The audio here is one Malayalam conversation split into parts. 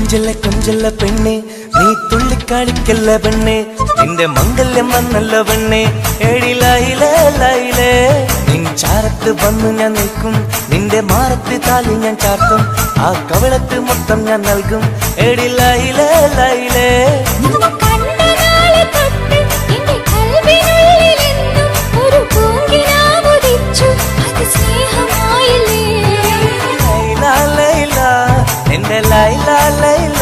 കൊഞ്ചല്ല കൊഞ്ചല്ല പെണ്ണെ നീ തുള്ളിക്കാളിക്കല്ല പെണ്ണെ നിന്റെ മംഗല്യം വന്നല്ല പെണ്ണെ എടി ലൈലേ ലൈലേ നിൻ ചാരത്ത് വന്നു ഞാൻ നിൽക്കും നിന്റെ മാറത്ത് താലി ഞാൻ ചാർത്തും ആ കവളത്ത് മൊത്തം ഞാൻ നൽകും എടി ലൈലേ ലൈലേ എന്റെ ലൈല ലൈല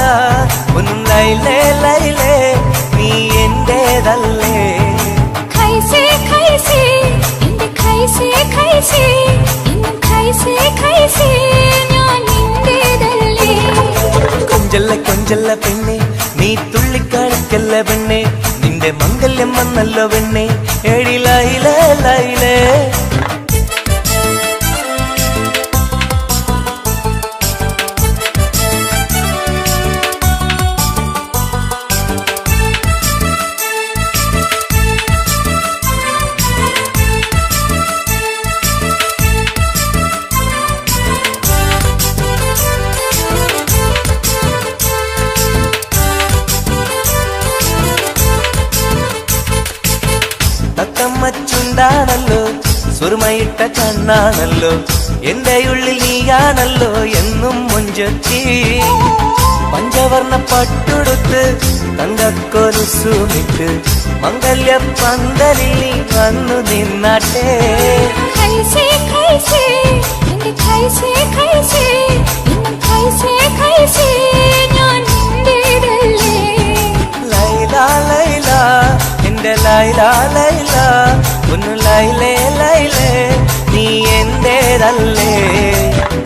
ഒന്നും ലൈലേ ലൈലേ നീ എന്റേതല്ലേ ഖൈസേ ഖൈസേ എന്റെ ഖൈസേ ഖൈസേ എന്നും ഖൈസേ ഖൈസേ ഞാൻ നിന്റേതല്ലേ കൊഞ്ചല്ല കൊഞ്ചല്ല പെണ്ണെ നീ തുള്ളിക്കാളിക്കല്ല പെണ്ണെ നിന്റെ മംഗല്യം വന്നല്ലോ പെണ്ണെ എടി ലൈലേ ലൈലേ ാണല്ലോ സുറുമയിട്ട കണ്ണാണല്ലോ എന്റെ ഉള്ളിൽ നീയാണല്ലോ എന്നും മുഞ്ചത്തി പഞ്ചവർണ്ണ പട്ടുടുത്ത് തങ്കക്കൊലുസുമിട്ട് മംഗല്യ പന്തലിൽ നീ വന്നു നിന്നാട്ടെ ഖൈസേ ഖൈസേ എന്റെ ഖൈസേ ഖൈസേ എന്നും ഖൈസേ ഖൈസേ ഞാൻ നിന്റേതല്ലേ ലൈല ലൈല എന്റെ ലൈല ലൈല ഒന്ന് ലൈലേ ലൈലേ നീ എന്റേതല്ലേ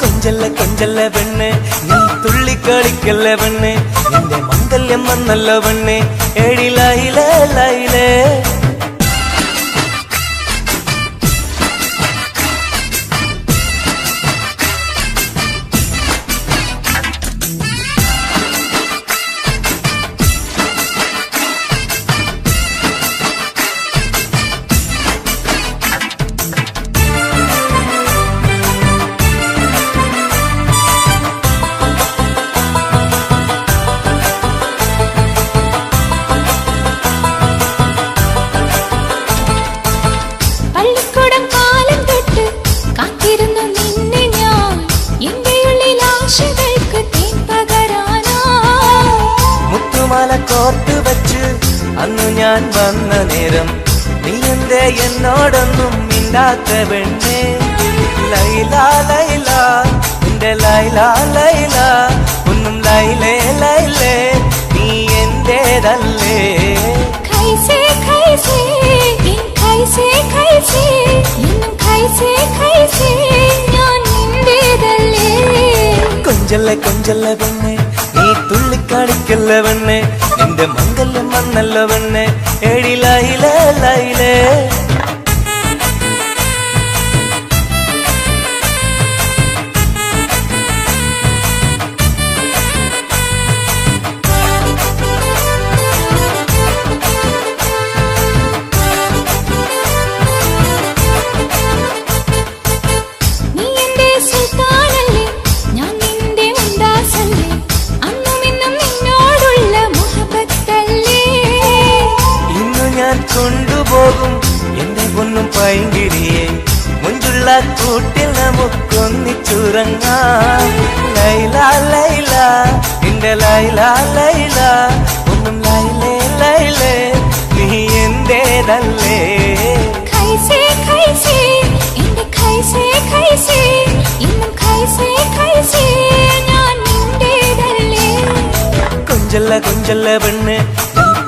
കൊഞ്ചല്ല കൊഞ്ചല്ല പെണ്ണ് നീ തുള്ളിക്കളിക്കല്ല പെണ്ണ് എന്റെ മംഗല്യം വന്നല്ലോ പെണ്ണ് എടി ലൈലേ ലൈലേ കോർത്ത് വച്ച് അന്നു ഞാൻ വന്ന നേരം നീ എന്തേ എന്നോടൊന്നും മിണ്ടാത്ത പെണ്ണേ ലൈല ലൈല എന്റെ ലൈല ലൈല ഒന്നും ലൈലേ ലൈലേ നീ എന്റേതല്ലേ ഖൈസേ ഖൈസേ എൻ ഖൈസേ ഖൈസേ എന്നും ഖൈസേ ഖൈസേ ഞാൻ നിന്റേതല്ലേ കൊഞ്ചല്ല കൊഞ്ചല്ല പെണ്ണെ നീ തുള്ളിക്കാളിക്കല്ല പെണ്ണെ നിന്റെ മംഗല്യം വന്നല്ലോ പെണ്ണെ എടി ലൈലേ ലൈലേ കൊണ്ടുപോകും എന്റെ പൊന്നും പൈങ്കിരിയെ മുഞ്ചുള്ള കൂട്ടിൽ നമുക്കൊന്നിച്ചുറങ്ങാം ലൈല ലൈല എന്റെ ലൈല ലൈല ഒന്നും ലൈലേ ലൈലേ നീ എന്റേതല്ലേ ഖൈസേ ഖൈസേ എന്റെ ഖൈസേ ഖൈസേ എന്നും ഖൈസേ ഖൈസേ ഞാൻ നിന്റേതല്ലേ കൊഞ്ചല്ല കൊഞ്ചല്ല പെണ്ണ്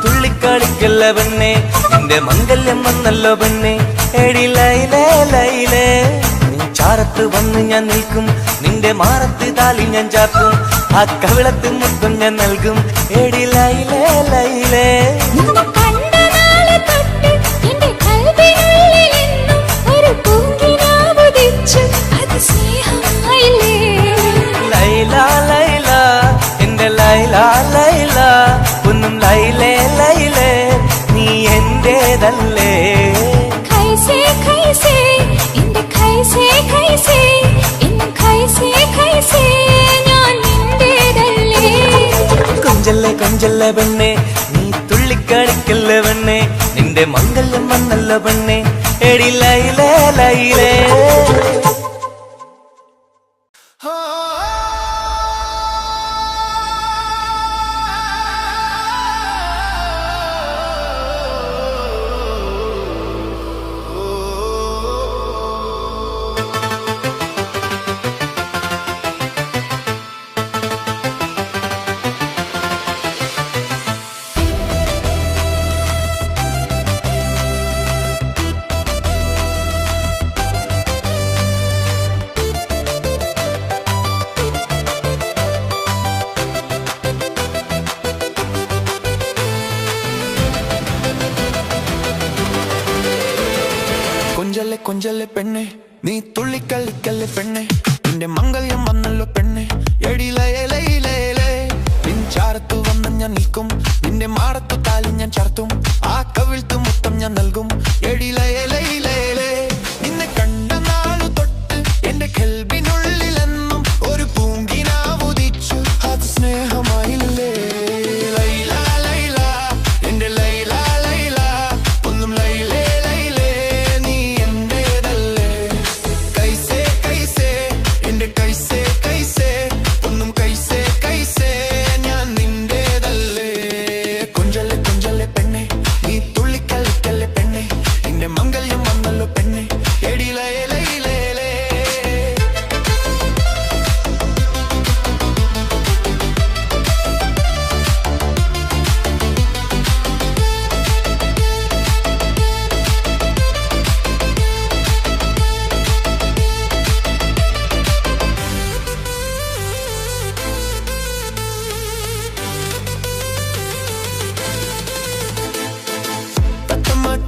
തുള്ളിക്കാളിക്കല്ല പെണ്ണെ നിന്റെ മംഗല്യം വന്നല്ലോ പെണ്ണെ എടി ലൈലേ ലൈലേ നീ ചാരത്ത് വന്ന് ഞാൻ നിൽക്കും നിന്റെ മാറത്ത് താലി ഞാൻ ചാർത്തും ആ കവിളത്ത് മുത്തം ഞാൻ നൽകും എടി ലൈലേ ലൈലേ ലൈല ലൈല എന്റെ ലൈല ലൈല ഒന്നും ലൈലേ ലൈലേ നീ എന്റേതല്ലേ ഖൈസേ ഖൈസേ എന്റെ ഖൈസേ ഖൈസേ എന്നും ഖൈസേ ഖൈസേ ഞാൻ നിന്റേതല്ലേ കൊഞ്ചല്ല പെണ്ണെ നീ തുള്ളിക്കളിക്കല്ല പെണ്ണെ നിന്റെ മംഗല്യം വന്നല്ല പെണ്ണെ എടി ലൈലേ ലൈലേ കൊഞ്ചല്ലേ കൊഞ്ചല്ലേ പെണ്ണെ നീ തുള്ളിക്കളിക്കല്ലേ പെണ്ണെ നിന്റെ മംഗല്യം വന്നല്ലോ പെണ്ണെ എടി ലയലയിലേ നിൻചാരത്തു വന്ന് ഞാൻ നിൽക്കും നിന്റെ മാറത്തു താലി ഞാൻ ചാർത്തും ആ കവിൾത്തു മുത്തം ഞാൻ നൽകും എടി ലയലയിലേ നിന്നെ കണ്ട നാളു തൊട്ട് എന്റെ കൽബിനുള്ളിലെന്നും ഒരു പൂങ്കിനാവുദിച്ചു അത് സ്നേഹമായില്ലേ ലൈല ലൈല എന്റെ ലൈല ലൈല ഒന്നും ലൈലേ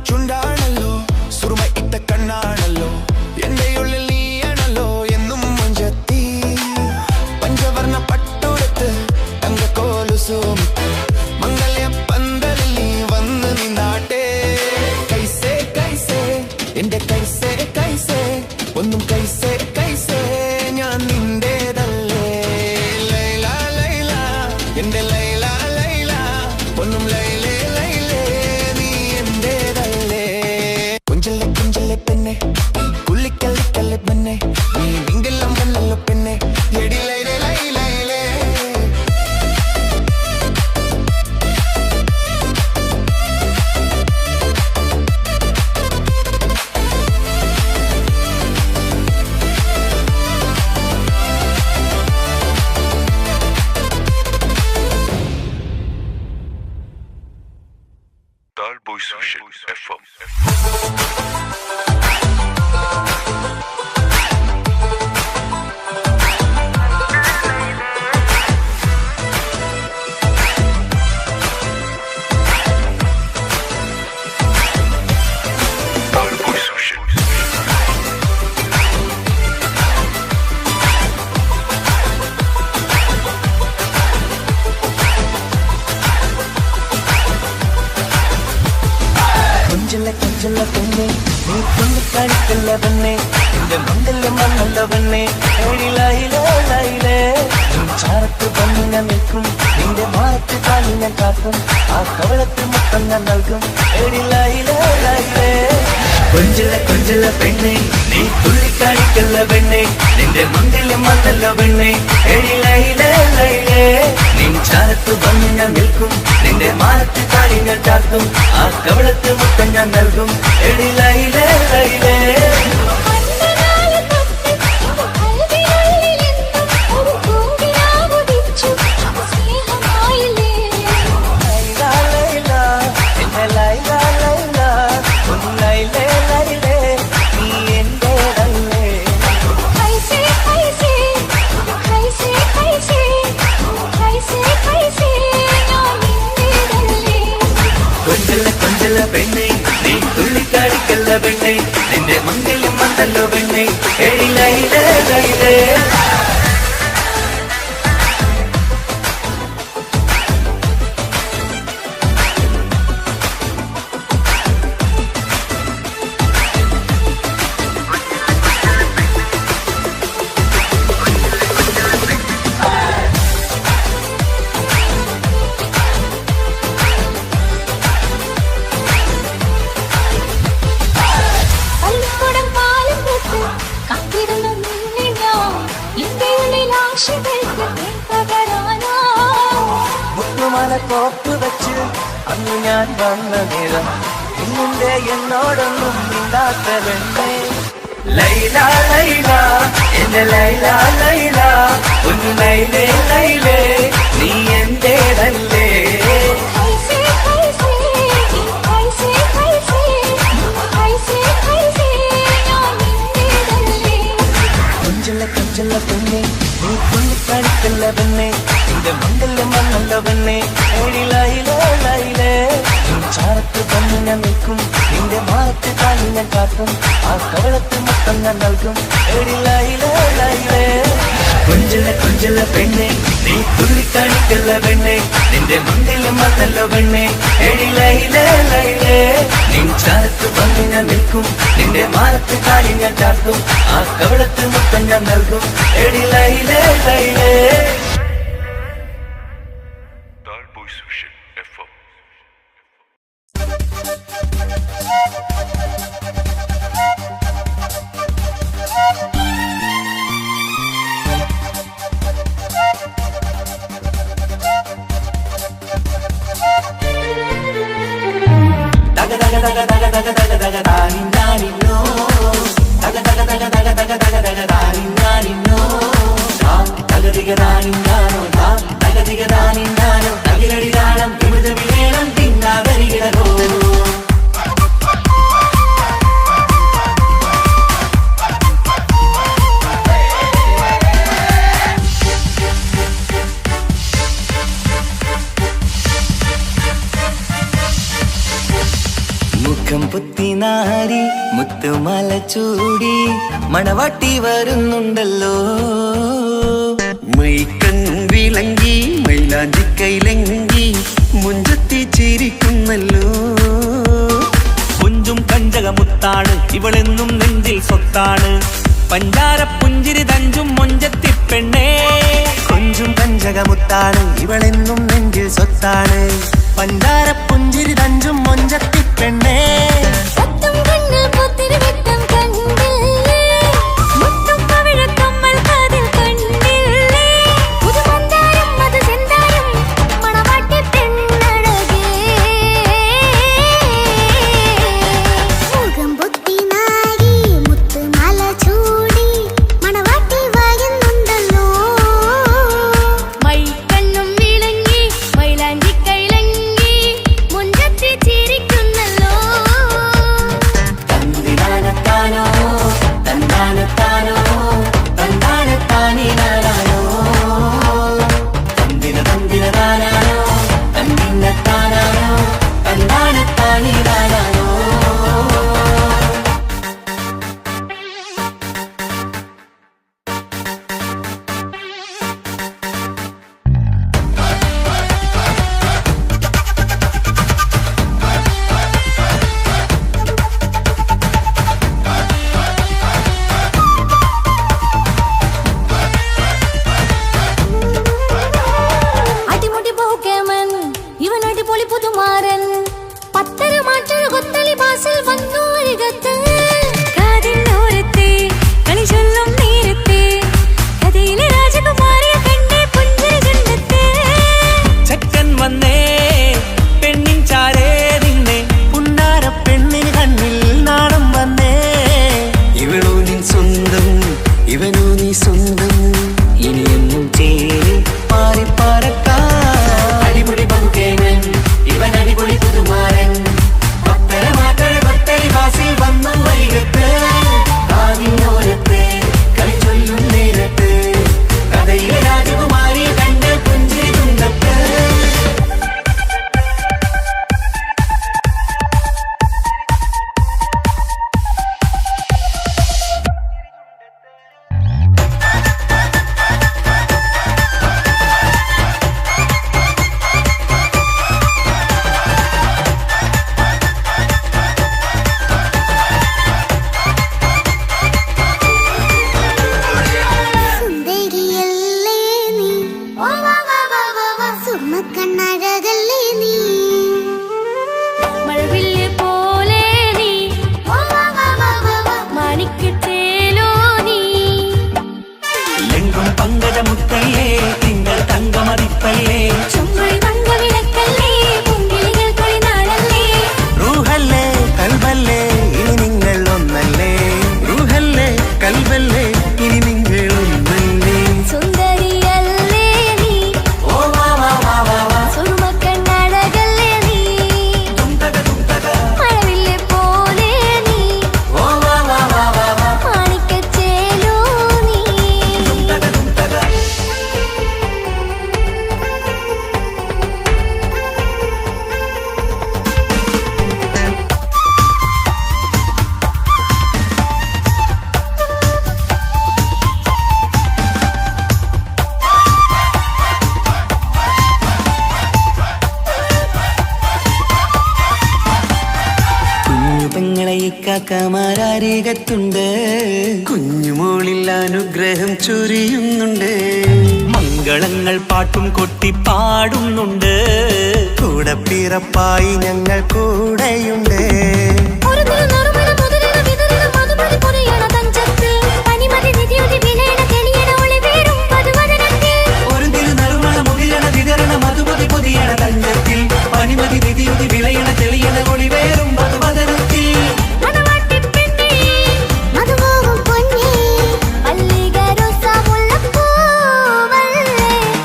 ചുണ്ടാണല്ലോ സുറുമ ഇട്ട കണ്ണാണല്ലോ എന്റെ ഉള്ളിൽ നീയാണല്ലോ എന്നും മഞ്ചത്തി പഞ്ചവർണ്ണ പട്ടുടുത്ത് തങ്കക്കോലുസുമിട്ട് മംഗല്യ പന്തലിൽ നീ വന്ന് നിന്നാട്ടെ കൈസേ കൈസേ എന്റെ കൈസേ കൈസേ ഒന്നും കൈസേ കൈസേ ഞാൻ നിന്റേതല്ലേ ലൈല ലൈല എന്റെ ലൈല ലൈല ഒന്നും ലൈലേ പെണ്ണെ കുള്ളിക്കല്ലിക്കല്ലെ പെണ്ണെ നീ വിങ്കെല്ലാം വന്നല്ലോ പെണ്ണെ എടി ലൈലേ ലൈലേ Talboy Social FM. കൊഞ്ചല്ല പെണ്ണെ നീ തുള്ളിക്കളിക്കല്ല പെണ്ണെ നിന്റെ മംഗല്യം വന്നല്ല പെണ്ണെ എടി ലൈലേ ലൈലേ ചാരത്ത് വന്ന് ഞാൻ നിൽക്കും നിന്റെ മാറത്ത് കാലി ഞാൻ കാക്കും ആ കവളത്ത് മുത്തം ഞാൻ നൽകും എടി ലൈലേ ലൈലേ കൊഞ്ചല്ല പെണ്ണെ നീ തുള്ളിക്കളിക്കല്ല പെണ്ണെ നിന്റെ മംഗല്യം വന്നല്ല പെണ്ണെ എടി ലൈലേ ലൈലേ നിൻ ചാരത്ത് വന്ന് ഞാൻ നിൽക്കും നിന്റെ മാറത്ത് കാലി ഞാൻ ചാർത്തും ആ കവളത്ത് മുത്തം ഞാൻ നൽകും എടി ലൈലേ ലൈലേ കൊഞ്ചല്ല പെണ്ണെ നീ തുള്ളിക്കാടിക്കല്ല പെണ്ണെ നിന്റെ മംഗല്യം വന്നല്ലോ പെണ്ണെ എടി ലൈലേ ലൈലേ പൂമാല കോപ്പ് വെച്ച് അന്ന് ഞാൻ വന്ന നേരം ഇന്നിന്റെ എന്നോടൊന്നും മിണ്ടാത്ത പെണ്ണേ ലൈല ലൈല എന്റെ ലൈല ലൈല ഒന്ന് ലൈലേ ലൈലേ നീ എന്റേതല്ലേ कैसे कैसे कैसे कैसे कैसे ഞാൻ നിന്റേതല്ലേ കൊഞ്ചല്ല കൊഞ്ചല്ല പെണ്ണെ നീ തുള്ളിക്കളിക്കല്ല പെണ്ണെ നിന്റെ മംഗല്യം വന്നല്ല പെണ്ണെ ഏടി ലൈലേ ലൈലേ നീ ചാരത്ത് വന്ന് ഞാൻ നിൽക്കും നിന്റെ മാറത്ത് കാലി ഞാൻ കാട്ടും ആ കവളത്ത് മൊത്തം ഞാൻ നൽകും ഏടി ലൈലേ ലൈലേ കൊഞ്ചല്ല കൊഞ്ചല്ല പെണ്ണെ നീ തുള്ളിക്കളിക്കല്ല പെണ്ണെ നിന്റെ മംഗല്യം വന്നല്ല പെണ്ണെ ഏടി ലൈലേ ലൈലേ നീ ചാരത്ത് വന്ന് ഞാൻ നിൽക്കും നിന്റെ മാറത്ത് കാലി ഞാൻ കാട്ടും ആ കവളത്ത് മൊത്തം ഞാൻ നൽകും ഏടി ലൈലേ ലൈലേ Tall Boys Vision FM. daga daga daga daga daga daga daga dani dani no daga daga daga daga daga daga daga dani dani no daga diga dani dano daga diga dani dano dagiradi danam imida vilenam tinna verigidaro മുഖം പുത്തിനാരി മുത്തുമാല ചൂടി മണവാട്ടി വരുന്നുണ്ടല്ലോ മൈക്കണ്ണും വിളങ്ങി മൈലാഞ്ചി കൈലങ്കി മുഞ്ചത്തി ചിരിക്കുന്നല്ലോ കുഞ്ചും കഞ്ചകമുത്താണ് ഇവളെന്നും നെഞ്ചിൽ സ്വത്താണ് പഞ്ചാര പുഞ്ചിരി തഞ്ചും മൊഞ്ചത്തി പെണ്ണേ കൊഞ്ചും കഞ്ചകമുത്താണ് ഇവളെന്നും നെഞ്ചിൽ സ്വത്താണ് പഞ്ചാര പുഞ്ചിരി തഞ്ചും മൊഞ്ചത്തി പെണ്ണേ സത്തം കണ്ണിൽ പുത്തിരി വെട്ടം കണ്ടില്ലേ മുത്തും പവിഴക്കമ്മൽ കാതിൽ കണ്ടില്ലേ പുതുമന്ദാരം അത് ചെന്താരം മണവാട്ടി പെണ്ണഴകേ മുഖം പൊത്തി നാരി മുത്തുമാല ചൂടി മണവാട്ടി വായുന്നുണ്ടല്ലോ മൈക്കണ്ണും വിളങ്ങി മൈലാഞ്ചി കൈലങ്കി മുഞ്ചത്തി ചിരിക്കുന്നല്ലോ തന്തിനാനത്താനോ കാക്കമാരരികത്തുണ്ട്, കുഞ്ഞുമോളിൽ അനുഗ്രഹം ചൊരിയുന്നുണ്ട്. മംഗളങ്ങൾ പാട്ടും കൊട്ടി പാടുന്നുണ്ട്, കൂടെ പിറപ്പായി ഞങ്ങൾ കൂടെയുണ്ട്. ഒരു തിരുനറുമണ മുതിരണ വിതരണ മധുമതി പൊതിയണ തഞ്ചത്തിൽ, പനിമതി നിധിയുതി വിളയണ തെളിയണ ഒളിവേറും മധുവദനത്തിൽ.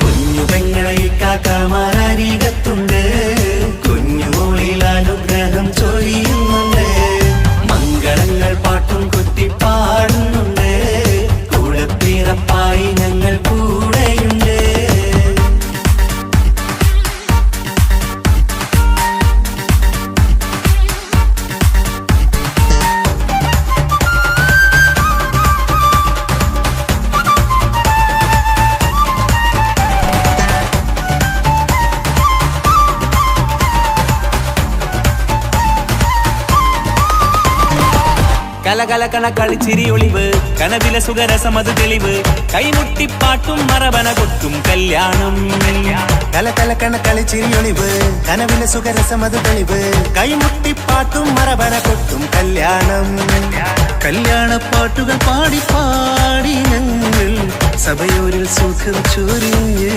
കുഞ്ഞു പെങ്ങളെ കാക്കമാരരികത്തുണ്ട്, കുഞ്ഞുമോളിൽ അനുഗ്രഹം ചൊരിയുന്നുണ്ട്. മംഗളങ്ങൾ പാട്ടും കൊട്ടി പാടുന്നുണ്ട്, കൂടെ പിറപ്പായി ഞങ്ങൾ കൂടെയുണ്ട്. കലകലകണ കളിച്ചിരി ഒളിവ്, കനവിലെ സുഖരസമത് തെളിവ്, കൈമുട്ടിപ്പാട്ടും മറവന കൊട്ടും കല്യാണം. കലകലക്കണ കളിച്ചിരിയൊളിവ്, കനവിലെ സുഖരസമത് തെളിവ്, കൈമുട്ടിപ്പാട്ടും മറവന കൊട്ടും കല്യാണം. കല്യാണപ്പാട്ടുകൾ പാടി പാടി ഞങ്ങൾ സഭയോരിൽ സുഖം ചൊരിഞ്ഞ്.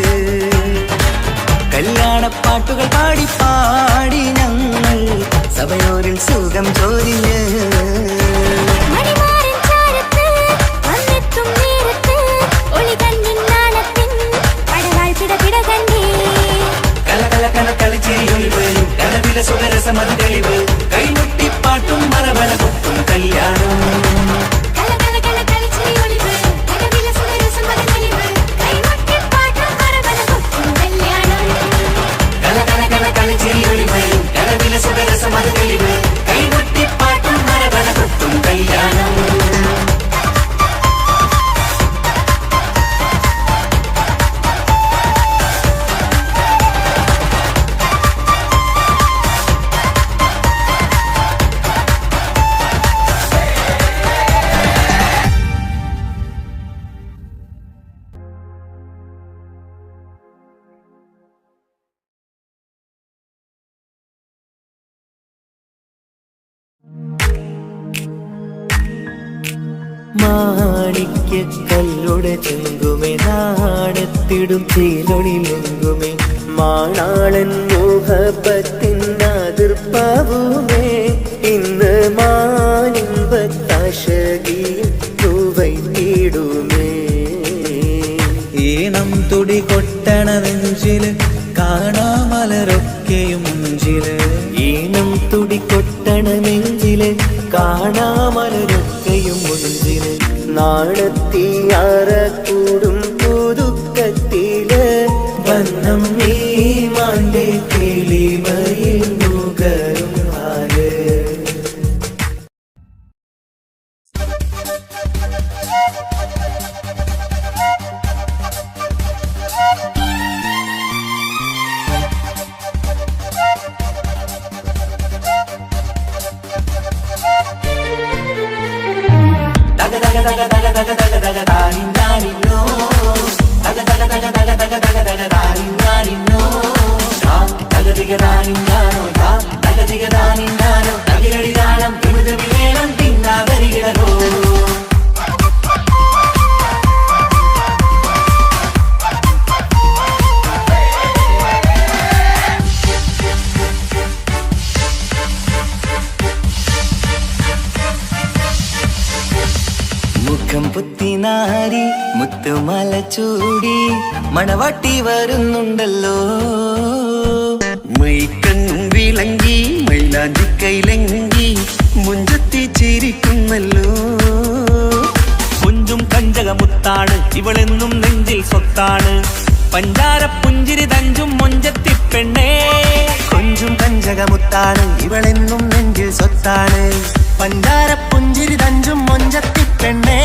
കല്യാണപ്പാട്ടുകൾ പാടി പാടി ഞങ്ങൾ സഭയോരിൽ സുഖം ചൊരിഞ്ഞ്. കലകലകണ കളിച്ചിരിയൊളിവ്, കനവിലെ സുഖരസമത് തെളിവ്, കൈമുട്ടിപ്പാട്ടും മറവന കൊട്ടും കല്യാണം. കലകലകണ കളിച്ചിരിയൊളിവ്, കനവിലെ സുഖരസമത് തെളിവ്, കൈമുട്ടിപ്പാട്ടും മറവന കൊട്ടും കല്യാണം. മാണിക്യക്കല്ലുടെ ചെങ്കുമേ, നാണത്തിടും തീലൊളിലെങ്കുമേ, മാണാളൻ മോഹപ്പത്തിൻ അതിർപ്പാവുമേ, ഇന്ന് മാനിമ്പത്താശകിയും തൂവൈത്തിടുമേ. ഈണം തുടി കൊട്ടണ നെഞ്ചില്, കാണാമലരൊക്കെയും മുഞ്ചില്. ഈണം തുടി കൊട്ടണ നെഞ്ചില്, കാണാമലരൊക്കെയും മുഞ്ചില്. നാടത്തിയാറക്കൂടും പുതുക്കത്തില്, വന്നം നീ മാന്റെ കിളിമയിൽ നുകരും ആല്. മുഖം പുത്തിനാരി മുത്തുമല ചൂടി മണവാട്ടി വരുന്നുണ്ടല്ലോ. മൈക്കണ്ണും വിളങ്ങി മൈലാഞ്ചി കൈലങ്കി മുഞ്ചത്തി ചിരിക്കുന്നല്ലോ. കുഞ്ചും കഞ്ചകമുത്താണ് ഇവളെന്നും നെഞ്ചിൽ സ്വത്താണ്, പഞ്ചാര പുഞ്ചിരി തഞ്ചും മൊഞ്ചത്തി പെണ്ണേ. കൊഞ്ചും കഞ്ചകമുത്താണ് ഇവളെന്നും നെഞ്ചിൽ സ്വത്താണ്, പഞ്ചാര പുഞ്ചിരി തഞ്ചും മൊഞ്ചത്തി പെണ്ണേ.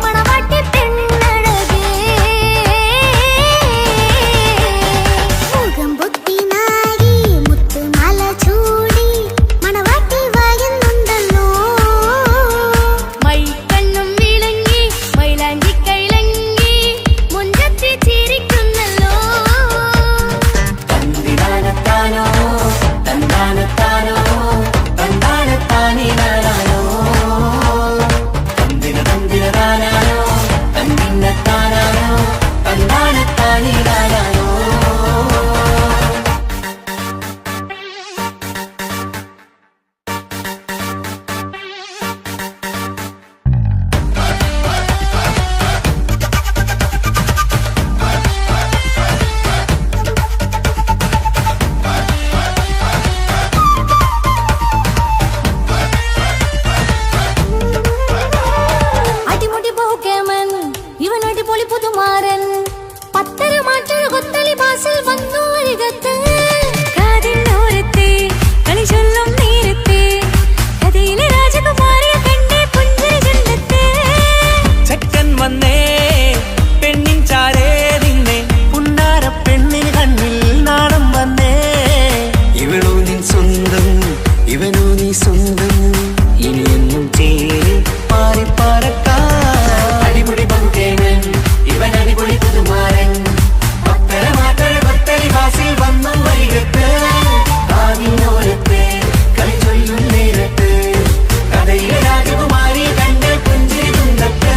മണവാട്ടി പെണ്ണഴകേ സ്വന്തം ഇനിയെന്നും ചേരി മാറി പറക്കാം. അടിപൊളി പങ്കുകേനൻ ഇവൻ അടിപൊളി പുതുമാരൻ ഭക്തര മാറ്റര ഭക്തരി വാസിൽ വന്നു വൈകത്ത് ആവിനോരത്ത് കളി ചൊല്ലും നേരത്ത് കഥയിലെ രാജകുമാരി കണ്ട് പുഞ്ചിരി തുണ്ടത്ത്.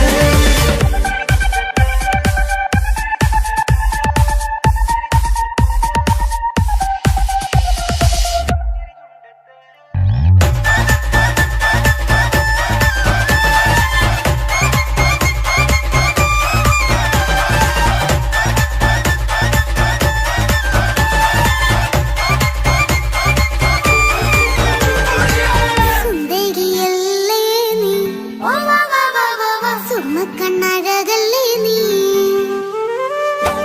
സുന്ദരിയല്ലേ നീ സുമ്മക്കണ്ണഴകല്ലേ നീ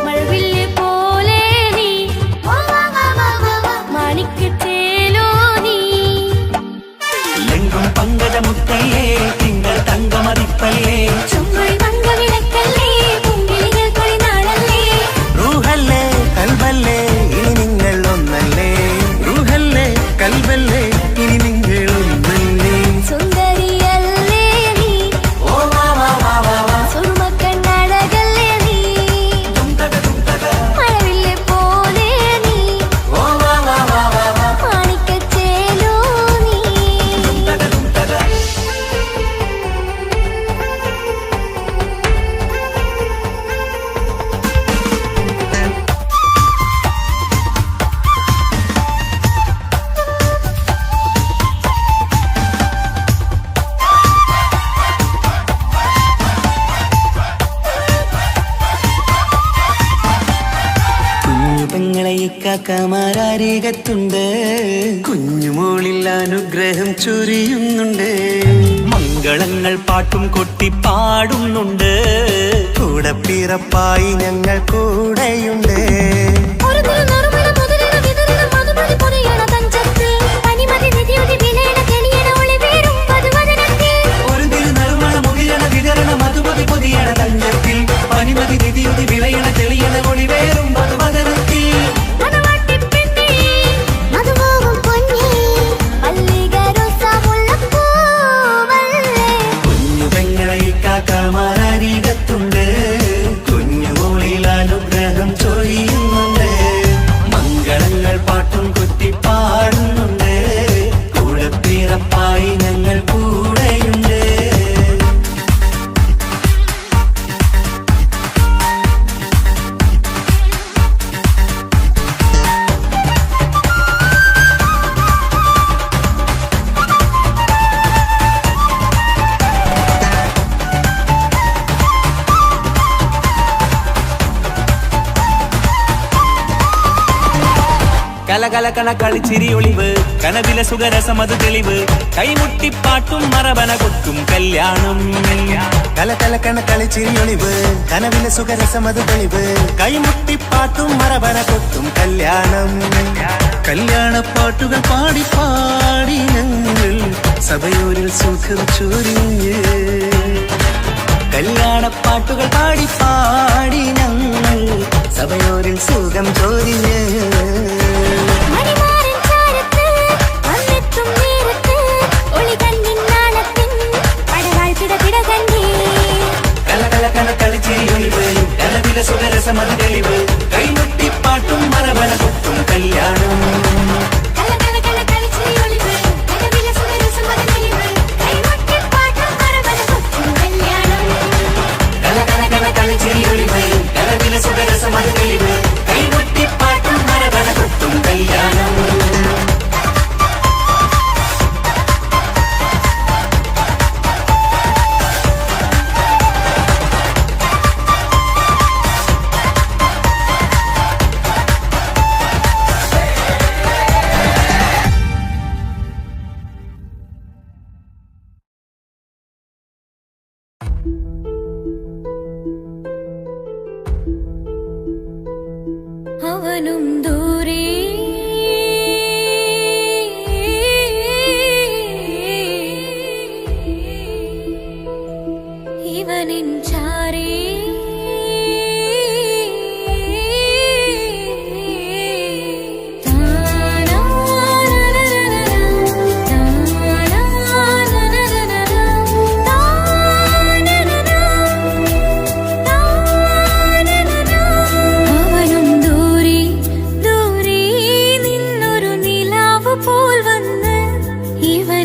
മഴവില്ല് പോലെ നീ മാണിക്കച്ചേലോ നീ എങ്കും പങ്കജമുത്തല്ലേ തിങ്കൾ തങ്കമതിപ്പല്ലേ ചുങ്കുഴി മങ്കവിളക്കല്ലേ പൂങ്കിളികൾ കൊളിനാളല്ലേ റൂഹല്ലേ കൽബല്ലേ ഇനി നിങ്ങൾ ഒന്നല്ലേ. റൂഹല്ലേ കൽബല്ലേ ഇനി നിങ്ങൾ ഒന്നല്ലേ. സുന്ദരിയല്ലേ നീ ഓ വാ വാ വാ വാ വാ സുറുമക്കണ്ണഴകല്ലേ നീ മഴവില്ല് പോലെ നീ ഓ വാ വാ വാ വാ വാ മാണിക്കച്ചേലോ നീ കുഞ്ഞു പെങ്ങളെ ഇക്കാക്കമാരാരികത്തുണ്ട്. കുഞ്ഞുമോളിൽ അനുഗ്രഹം ചൊരിയുന്നുണ്ട്. മംഗളങ്ങൾ പാട്ടും കൊട്ടി പാടുന്നുണ്ട്. കൂടെ പിറപ്പായി ഞങ്ങൾ കൂടെയുണ്ട്. ഒരു തിരുനറുമണ മുതിരണ വിതരണ മധുമതി പൊതിയണ തഞ്ചത്തിൽ പനിമതി നിധിയുതി വിലയണ കെണിയണ ഒളിവേറും പതുവദനത്തിൽ ഒരു തിരുനറുമണ മുകിരണ വിതരണ മധുമതി പൊതിയണ തഞ്ചത്തിൽ പനിമതി നിധിയുതി വിളയണ തെളിയണ ഒളിവേറും മധുവദനത്തിൽ. മണവാട്ടിപ്പെണ്ണേ മധുപോകും പൊന്നേ മല്ലികരോസാമുല്ലപ്പൂവല്ലേ കുഞ്ഞു പെങ്ങളെ ഇക്കാക്കമാരാരികത്തുണ്ട്. കുഞ്ഞുമോളിൽ അനുഗ്രഹം ചൊരിയുന്നുണ്ട്. മംഗളങ്ങൾ പാട്ടും കൊട്ടി പാടുന്നുണ്ട്. കൂടെ പിറപ്പായി ഞങ്ങൾ കൂടെയുണ്ട്. കലകലകണ കളിച്ചിരി ഒളിവ് കനവിലെ സുഖരസമത് തെളിവ് കൈമുട്ടിപ്പാട്ടും മറവന കൊട്ടും കല്യാണം. കലകലക്കണ കളിച്ചിരിയൊളിവ് കനവിലെ സുഖരസമത് തെളിവ് കൈമുട്ടിപ്പാട്ടും മറവന കൊട്ടും കല്യാണം. കല്യാണപ്പാട്ടുകൾ പാടി പാടി ഞങ്ങൾ സഭയൂരിൽ സുഖം ചൊരിഞ്ഞ്. കല്യാണപ്പാട്ടുകൾ പാടി പാടി ഞങ്ങൾ സഭയോരിൽ സുഖം ചൊരിഞ്ഞ്. മണിമാരൻ ചാരത്ത് വന്നെത്തും നേരത്ത് ഒളികണ്ണിൻ നാളത്തിൻ പടവാൾ പിടപിട കണ്ടേ കലകലകണ കളിച്ചിരി ഒളിവ് കനവിലെ സുഖരസമത് തെളിവ് കൈമുട്ടിപ്പാട്ടും മറവന കൊട്ടും കല്യാണം. കലകലകല കളിച്ചിരി ഒളിവ് കനവിലെ സുഖരസമത് തെളിവ് കൈമുട്ടിപ്പാട്ടും മറവന കൊട്ടും കല്യാണം. കലകലകണ കളിച്ചിരി ഒളിവ് കനവിലെ സുഖരസമത് തെളിവ് കൈമുട്ടിപ്പാട്ടും മറവന കൊട്ടും കല്യാണം.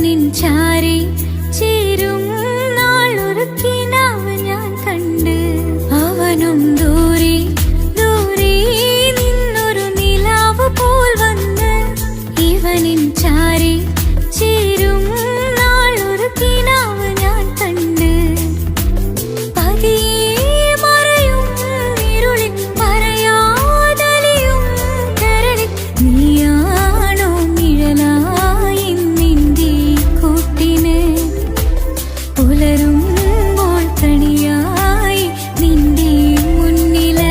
ഇവനിൻ ചാരി ചേരും നാളൊരു കിനാവ് ഞാൻ കണ്ട്. അവനും ദൂരെ ദൂരെ നിന്നൊരു നിലാവ് പോൽ വന്ന് ഇവനിൻ ചാരി ചേരും നാളൊരു കിനാവ് ഞാൻ കണ്ട്. പതിയെ മറയും ഇരുളിൽ പറയാതലിയും കരളിൽ നീയാണോ നിഴലായി നിന്റെ കൂട്ടിന്. പുലരുമ്പോൾ കണിയായി നിന്റെ മുന്നില്.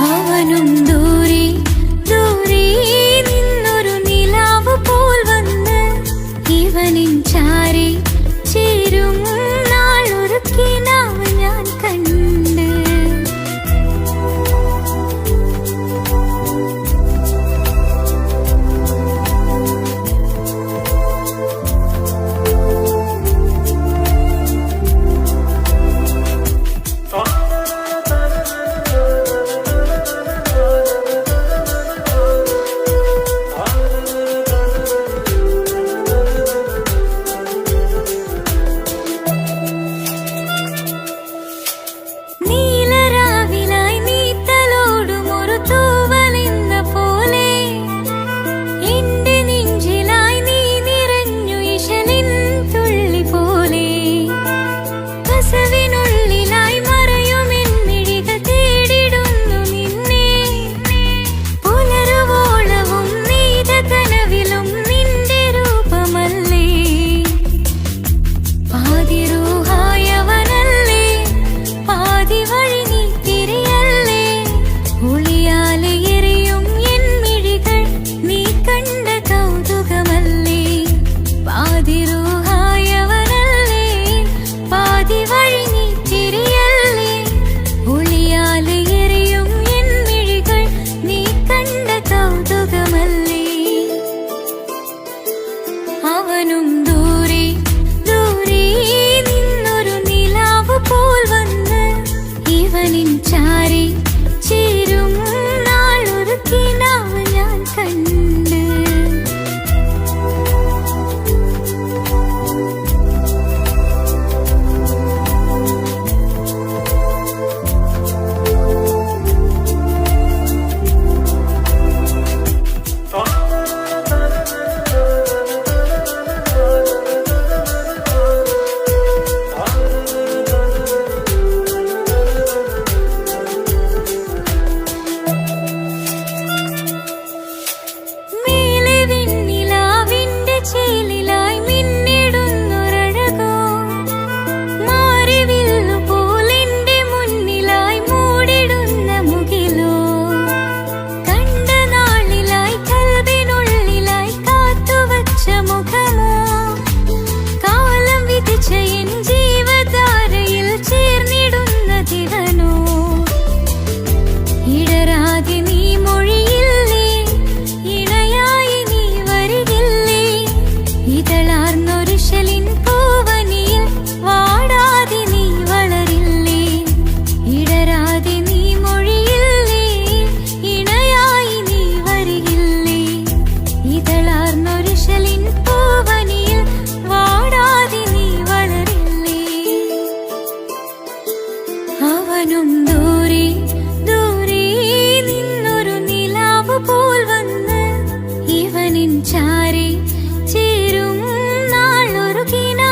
അവനും ദൂരെ ദൂരെ നിന്നൊരു നിലാവ് പോൽ വന്ന് ഇവനിൻ ചാരി ചേരും നാളൊരു കിനാവ് ഞാൻ കണ്ട്. നീലരാവിലായി നീ തലോടും ഒരു തൂവലെന്ന പോലെ എന്റെ നെഞ്ചിലായി നീ നിറഞ്ഞു ഇശലിൻ തുള്ളി പോലെ. കസവിനുള്ളിലായി മറയുമെൻ മിഴികൾ തേടിടുന്നു നിന്നെ. പുലരുവോളവും നീത കനവിലും നിന്റെ രൂപമല്ലേ. പാതിരൂഹായവനല്ലേ പാതി വഴി നീ തിരിയല്ലേ. ഒളിയാലെ എറിയും എൻ മിഴികൾ നീ കണ്ട കൗതുകമല്ലേ. പാതിരൂഹായവനല്ലേ പാതി വഴി നീ തിരിയല്ലേ. ഒളിയാലെ എറിയും എൻ മിഴികൾ നീ കണ്ട കൗതുകമല്ലേ. അവനും ദൂരെ ദൂരെ നിന്നൊരു നിലാവ് പോൽ വന്ന് ഇവനിൻ ചാരി ചേരും നാളൊരു കിനാവ് ഞാൻ കണ്ട്. മേലെ വെണ്ണിലാവിന്റെ ചേലിലായി മിന്നിടുന്നൊരഴകോ. മാറിവില്ലു പോലെന്റെ മുന്നിലായി മൂടിടുന്ന മുകിലോ. കണ്ട നാളിലായി കൽബിനുള്ളിലായി കാത്തുവച്ച മുഖമോ. കാലം വിധിച്ച എൻ ജീവധാരയിൽ ചേർന്നിടുന്ന ദിവനോ. ഇടരാതെ നീ മൊഴിയില്ലേ ഇണയായി നീ വരികില്ലേ. ഇതളാർന്നൊരിശലിൻ പൂവനിയിൽ വാടാതെ നീ വളരില്ലേ. ഇടരാതെ നീ മൊഴിയില്ലേ ഇണയായി നീ വരികില്ലേ. ഇതളാർന്നൊരിശലിൻ പൂവനിയിൽ വാടാതെ നീ വളരില്ലേ. അവനും ദൂരെ ദൂരെ നിന്നൊരു നിലാവ് പോൽ വന്ന് ഇവനിൻ ചാരി ചേരും നാളൊരു കിനാവ്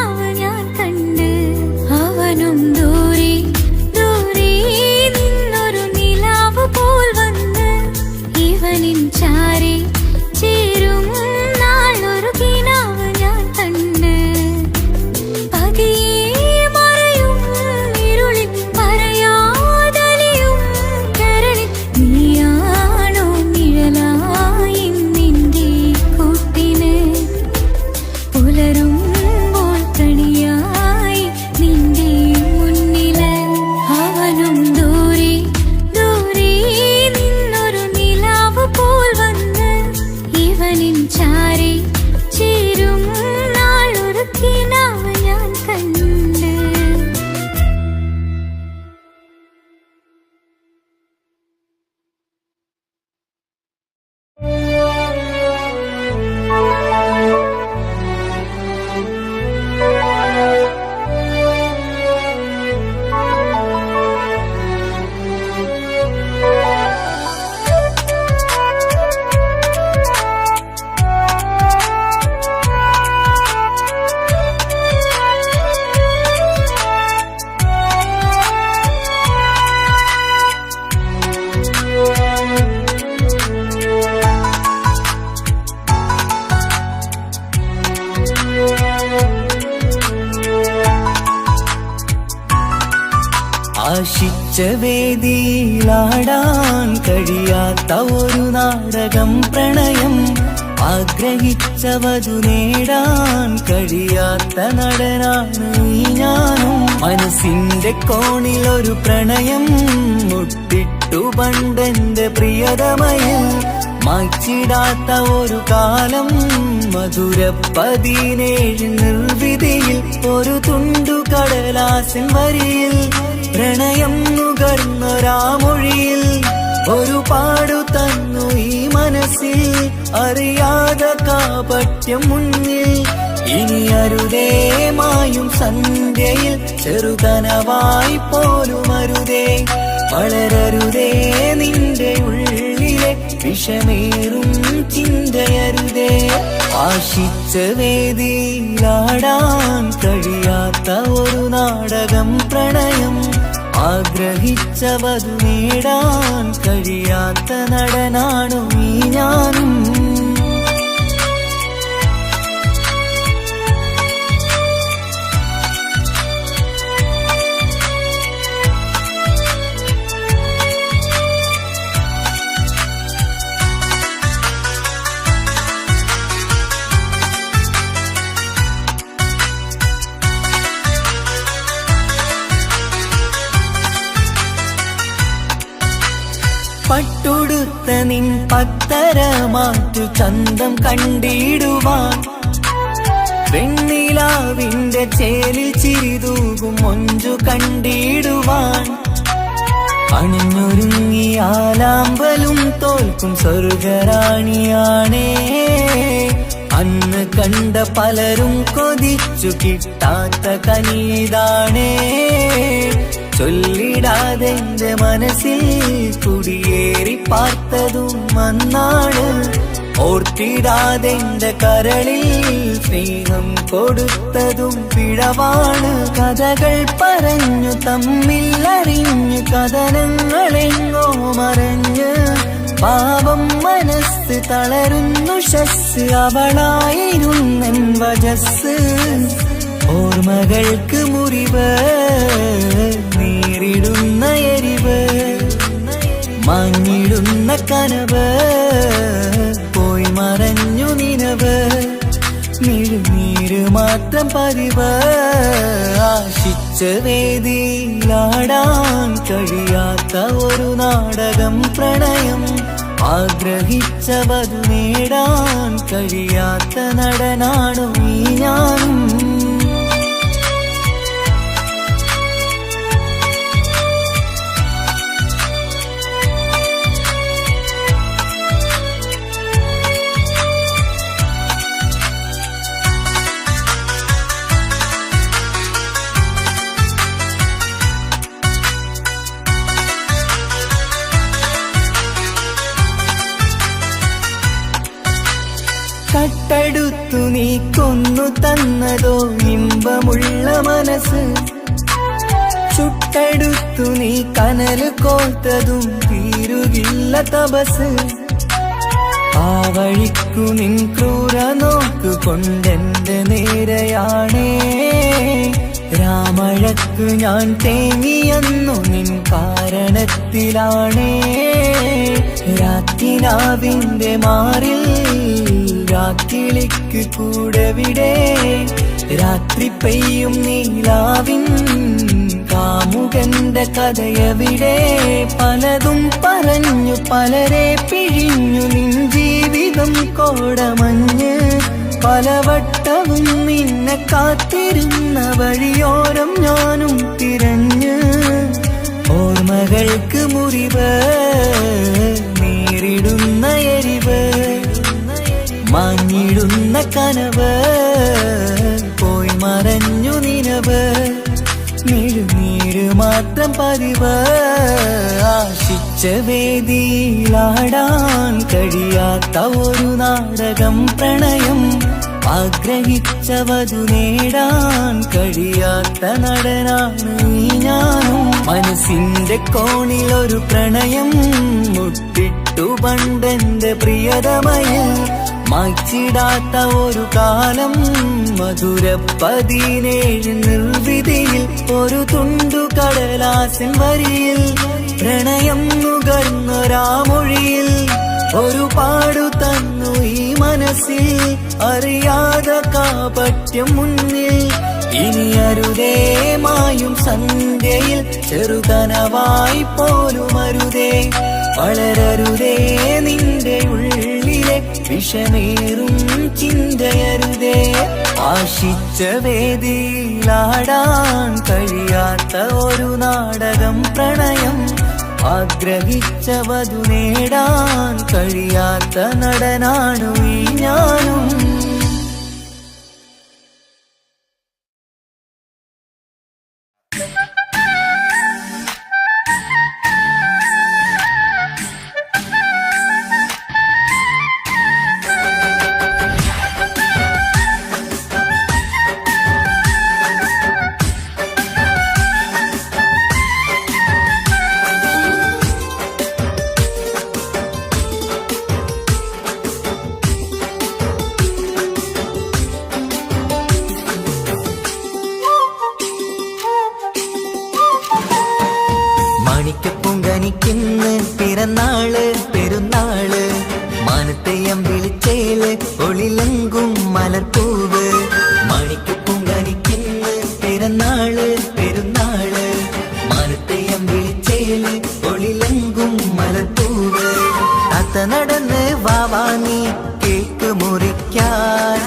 ആശിച്ച വേദിയിലാടാൻ കഴിയാത്ത ഒരു നാടകം പ്രണയം, ആഗ്രഹിച്ചവതു നേടാൻ കഴിയാത്ത നടനാണ് ഈ ഞാനും. മനസ്സിന്റെ കോണിലൊരു പ്രണയം മുട്ടിട്ടു പണ്ടെന്റെ പ്രിയതമയിൽ, മായ്ച്ചിടാത്ത ഒരു കാലം മധുര 17 നിർവിധിയിൽ, ഒരു തുണ്ടു കടലാസിൻ വരിയിൽ പ്രണയം നുകർന്നൊരാമൊഴിയിൽ ഒരു പാടു തന്നു ഈ മനസ്സിൽ, അറിയാതെ കാപട്യം മുന്നിൽ. ഇനി അരുതേ മായും സന്ധ്യയിൽ ചെറുകനവായി പോലും അരുതേ, വളരരുതേ നിന്റെ ഉള്ളിലെ വിഷമേറും ചിന്തയരുതേ. ആശിച്ച വേദിയിലാടാൻ കഴിയാത്ത ഒരു നാടകം പ്രണയം, ആഗ്രഹിച്ചവതു നേടാൻ കഴിയാത്ത നടനാണു ഈ ഞാനും. പട്ടുടുത്ത നിൻ പത്തരമാറ്റു ചന്തം കണ്ടിടുവാൻ, വെണ്ണിലാവിന്റെ ചേലിൽ ചിരിതൂകും മൊഞ്ചു കണ്ടിടുവാൻ, അണിഞ്ഞൊരുങ്ങിയാലാമ്പലും തോൽക്കും സ്വർഗറാണിയാണേ. അന്ന് കണ്ട പലരും കൊതിച്ചു കിട്ടാത്ത കനീതാണേ, ചൊല്ലിടാതെ എന്റെ മനസ്സിൽ കുടിയേറി പാർത്തതും അന്നാണ്, ഓർത്തിടാതെ എന്റെ കരളിൽ സ്നേഹം കൊടുത്തതും പിഴവാണ്. കഥകൾ പറഞ്ഞു തമ്മിൽ അറിഞ്ഞു കഥനങ്ങളെങ്ങോ മറഞ്ഞ്, പാവം മനസ്സ് തളരുന്നു ഷസ്, അവളായിരുന്നെൻ വജസ്. ഓർമ്മകൾക്ക് മുറിവ് നേരിടുന്ന എരിവ്, മാഞ്ഞിടുന്ന കനവ് പോയി മറഞ്ഞു നിനവ്, നീര് മാത്രം പതിവ്. ആശിച്ച വേദിയിലാടാൻ കഴിയാത്ത ഒരു നാടകം പ്രണയം, ആഗ്രഹിച്ചവതു നേടാൻ കഴിയാത്ത നടനാണു ഈ ഞാനും. കട്ടെടുത്തു നീ കൊന്നു തന്നതോ ഇമ്പമുള്ള മനസ്സ്, ചുട്ടെടുത്തു നീ കനല് കോത്തതും തീരുകില്ല തപസ്. ആ വഴിക്കു നിൻ ക്രൂര നോക്കു കൊണ്ടെന്റെ നേരെയാണേ, രാമഴക്കു ഞാൻ തേങ്ങിയെന്നു നിൻ കാരണത്തിലാണേ. രാത്തിനാവിന്റെ മാറിൽ രാക്കിളിക്ക് കൂടവിടെ, രാത്രി പെയ്യും നീലാവിൻ കാമുകന്റെ കഥയവിടെ. പലതും പറഞ്ഞു പലരെ പിഴിഞ്ഞു നിൻ ജീവിതം കോടമഞ്ഞ്, പലവട്ടവും നിന്നെ കാത്തിരുന്ന വഴിയോരം ഞാനും തിരഞ്ഞ്. ഓർമ്മകൾക്ക് മുറിവ് നേരിടുന്ന എരിവ്, മാഞ്ഞിടുന്ന കനവ് പോയി മറഞ്ഞു നിനവ്, നീര് മാത്രം പതിവ്. ആശിച്ച വേദിയിലാടാൻ കഴിയാത്ത ഒരു നാടകം പ്രണയം, ആഗ്രഹിച്ചവതു നേടാൻ കഴിയാത്ത നടനാണ് ഈ ഞാനും. മനസ്സിന്റെ കോണിലൊരു പ്രണയം മുട്ടിട്ടു പണ്ടെന്റെ പ്രിയതമയിൽ, മായ്ച്ചിടാത്ത ഒരു കാലം മധുര 17 നിർവിധിയിൽ ഒരു തുണ്ടു കടലാസിൻ വരിയിൽ പ്രണയം നുകർന്നൊരാമൊഴിയിൽ ഒരു പാടു തന്നു ഈ മനസ്സിൽ അറിയാതെ കാപട്യം മുന്നിൽ ഇനി അരുതേ മായും സന്ധ്യയിൽ ചെറുകനവായി പോലും അരുതേ വളരരുതേ നിന്റെ ഉള്ളിലെ വിഷമേറും ചിന്തയരുതേ ആശിച്ച വേദിയിലാടാൻ കഴിയാത്ത ഒരു നാടകം പ്രണയം ആഗ്രഹിച്ച വധു നേടാൻ കഴിയാത്ത നടനാണു ഈ ഞാനും മാണിക്കപ്പൂങ്കനിക്കിന്ന് പിറന്നാള് പെരുന്നാള് മാനത്തെയം വിളിച്ചേല് ഒളിലങ്കും മലർപ്പൂവ് മാണിക്കപ്പൂങ്കനിക്കിന്ന് പിറന്നാള് പെരുന്നാള് മാനത്തെയം വിളിച്ചേല് ഒളിലങ്കും മലർപ്പൂവ് താത്ത നടന്ന് വാവാ നീ കേക്ക് മുറിക്കാൻ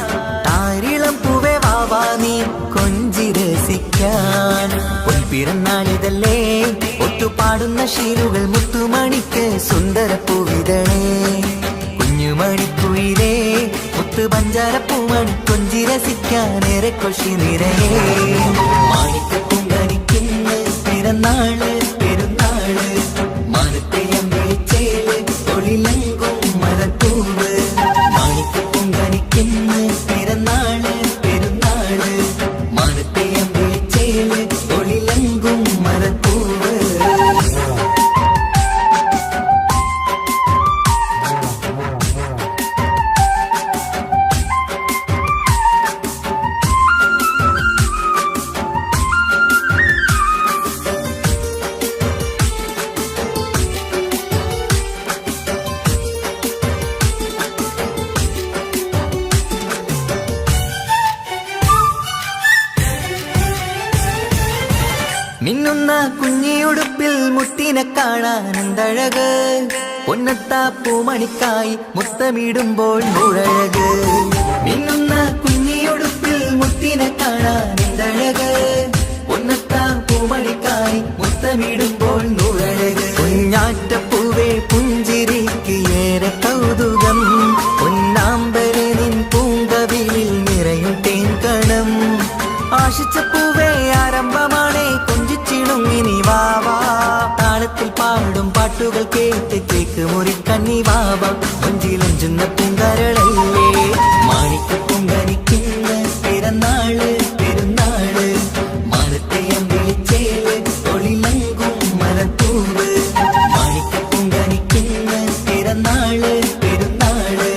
താരിളം പൂവേ വാവാ നീ കൊഞ്ചി രസിക്കാൻ പിറന്നാളിതല്ലേ ഒത്തുപാടുന്ന ശീലുകൾ മുത്തുമണിക്ക് സുന്ദരപ്പൂവിതളേ കുഞ്ഞുമണിക്കുയിലേ മുത്തു പഞ്ചാരപ്പൂമണി കൊഞ്ചി രസിക്കാനേറെ കൊഷി നിറയേ മാണിക്കപ്പൂങ്കനിക്കിന്ന് പിറന്നാള് പെരുന്നാള് മാനത്തെയം വിളിച്ചേല് ഒളിലങ്കും മലർപ്പൂവ് മാണിക്കപ്പൂങ്കനിക്കിന്ന് പിറന്നാള് പെരുന്നാള് മാനത്തെയം വിളിച്ചേല് ഒളിലങ്കും മലർപ്പൂവ് മിന്നുന്ന കുഞ്ഞിയുടുപ്പിൽ മുത്തിനെ കാണാൻ എന്തഴക് പൊന്നത്താ പൂമണിക്കായി മുത്തമിടുമ്പോൾ മുഴഴക് മിന്നുന്ന കുഞ്ഞിയുടുപ്പിൽ മുത്തിനെ കാണാൻ എന്തഴക് പൊന്നത്താ പൂമണിക്കായി മുത്തമിടുമ്പോൾ മുഴഴക് കുഞ്ഞാറ്റപ്പൂവേ പുഞ്ചിരിക്ക് ഏറെ കൗതുകം പൊന്നാമ്പരെ നിൻ പൂങ്കവിളിൽ നിറയും തേൻകണം ആശിച്ച പൂവേ ആരംഭമാണേ കൊഞ്ചിച്ചിണുങ്ങിനി വാവാ താളത്തിൽ പാടും പാട്ടുകൾ കേട്ട് കേക്ക് മുറിക്കണ്ണി വാവാ കൊഞ്ചിലഞ്ചുന്ന പൂങ്കരളല്ലേ മാണിക്കപ്പൂങ്കനിക്കിന്ന് പിറന്നാള് പെരുന്നാള് മാനത്തെയം വിളിച്ചേല് ഒളിലങ്കും മലർപ്പൂവ് മാണിക്കപ്പൂങ്കനിക്കിന്ന് പിറന്നാള് പെരുന്നാള്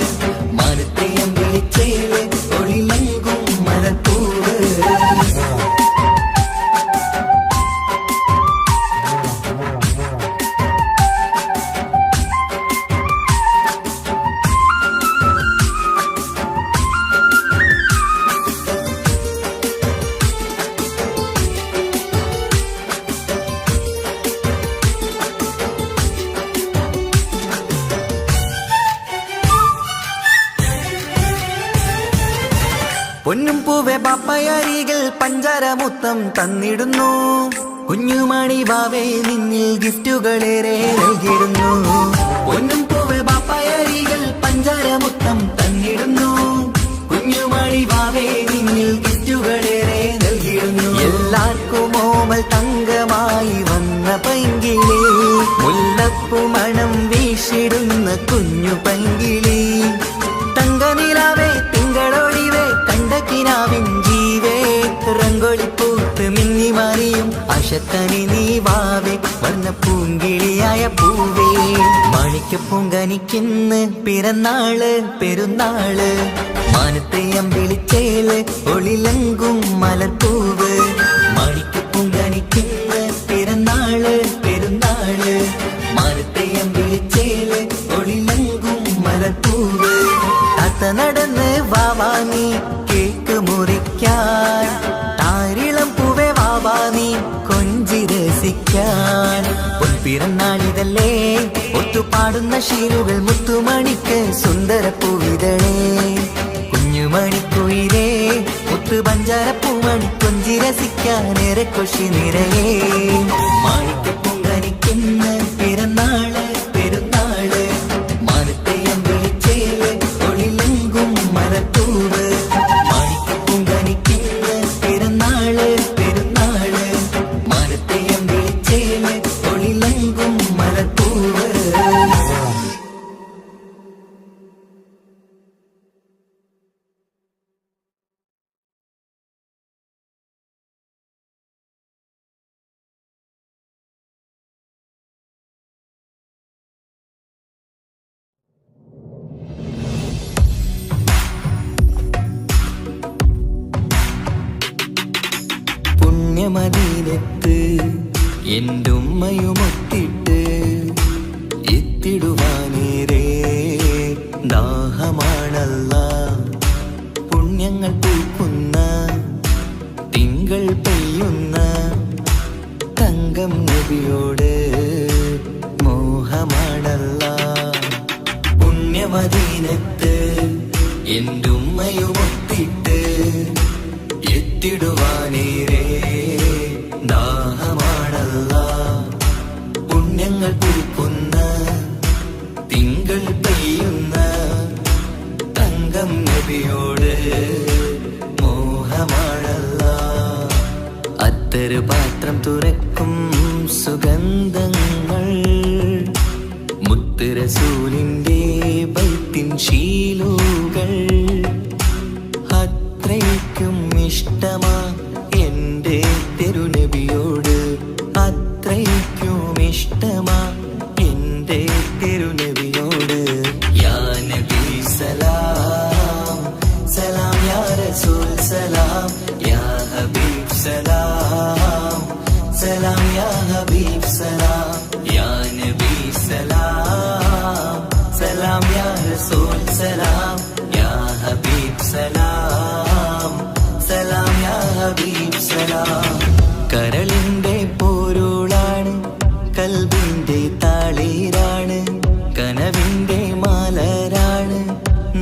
മാനത്തെയം വിളിച്ചേല് ഒളിലങ്കും മലർപ്പൂവ് പൊന്നും പൂവെ ബാപ്പയരികൾ പഞ്ചാരമുത്തം തന്നിടുന്നു കുഞ്ഞുമണി ബാവേ നിന്നിൽ ഗിഫ്റ്റുകളേറെ നൽകിടുന്നു പൊന്നും പൂവെ ബാപ്പയരികൾ പഞ്ചാരമുത്തം തന്നിടുന്നു കുഞ്ഞുമണി ബാവേ നിന്നിൽ ഗിഫ്റ്റുകളേറെ നൽകിടുന്നു എല്ലാവർക്കും ഓമൽ തങ്കമായി വന്ന പൈങ്കിളി മുല്ലപ്പൂ മണം വീശിടുന്ന കുഞ്ഞു പൈങ്കിളി തങ്കനിലാവേ തിങ്കളൊളിവേ കണ്ടക്കിനാവിൻ ജീവേ രംഗൊളിപ്പൂത്ത് മിന്നി മാറിയും സന്തോഷക്കനി നീ വാവേ വർണ്ണ പൂങ്കിളിയായ പൂവേ മാണിക്യപ്പൂങ്കനിക്കിന്ന് പിറന്നാള് പെരുന്നാള് മാനത്തെ അമ്പിളിച്ചേല് ഒളിലങ്കും മലർപ്പൂവ് മാണിക്യപ്പൂങ്കനിക്കിന്ന് പിറന്നാള് പെരുന്നാള് മാനത്തെ അമ്പിളിച്ചേല് ഒളിലങ്കും മലർപ്പൂവ് താത്ത നടന്ന് വാവാ നീ കേക്ക് മുറിക്കാൻ താരിളം പൂവേ വാവാ നീ കൊഞ്ചി രസിക്കാൻ പൊൻപിറന്നാളിതല്ലേ ഒത്തുപാടുന്ന ശീലുകൾ മുത്തുമണിക്ക് സുന്ദര പൂവിതളേ കുഞ്ഞുമണിക്കുയിലേ മുത്തു പഞ്ചാര പൂമണി കൊഞ്ചി രസിക്കാനേറെ കൊഷി നിറയേ മാണിക്യപ്പൂങ്കനിക്കുന്ന പിറന്നാള് പെരുന്നാള് മാനത്തെ അമ്പിളിച്ചേല് ഒളിലങ്കും മലർപ്പൂവ് മാണിക്യപ്പൂങ്കനിക്കുന്ന പിറന്നാള് പെരുന്നാള് മാനത്തെ അമ്പിളിച്ചേല് ഒളിലങ്കും മലർപ്പൂവ്. പുണ്യമദീനത്ത് എൻ്റെ ഉമ്മയുമൊത്തിട്ട് എത്തിടുവാനേരേ ദാഹമാണല്ല പുണ്യങ്ങൾ പൂക്കുന്ന തിങ്കൾ പെയ്യുന്ന തങ്കം നബിയോട് മോഹമാണല്ല പുണ്യമദീനത്ത് എൻ്റെ ഉമ്മയുമൊത്തിട്ട് എത്തിടുവാനേരേ ദാഹമാണല്ല പുണ്യങ്ങൾ പൂക്കുന്ന തിങ്കൾ പെയ്യുന്ന തങ്കം നബിയോട് മോഹമാണല്ല അത്തരു പാത്രം തുറക്കും സുഗന്ധങ്ങൾ മുത്ത് റസൂലിന്റെ ബൈത്തിൻ ശീലുകൾ അത്രയ്ക്കും ഇഷ്ടമാ എൻ്റെ തിരുനബിയോട് അത്രയ്ക്കും ഇഷ്ടമാ എൻ്റെ തിരുനബിയോട് യാ നബി സലാം സലാം യാ റസൂൽ സലാം യാ ഹബീബ് സലാം സലാം യാ ഹബീബ് സലാം യാ നബി സലാം സലാം യാ റസൂൽ സലാം യാ ഹബീബ് സലാം സലാം യാ ഹബീബ് സലാം. കരളിന്റെ പോരുളാണ് കൽബിന്റെ താളീരാണ് കനവിന്റെ മാലരാണ്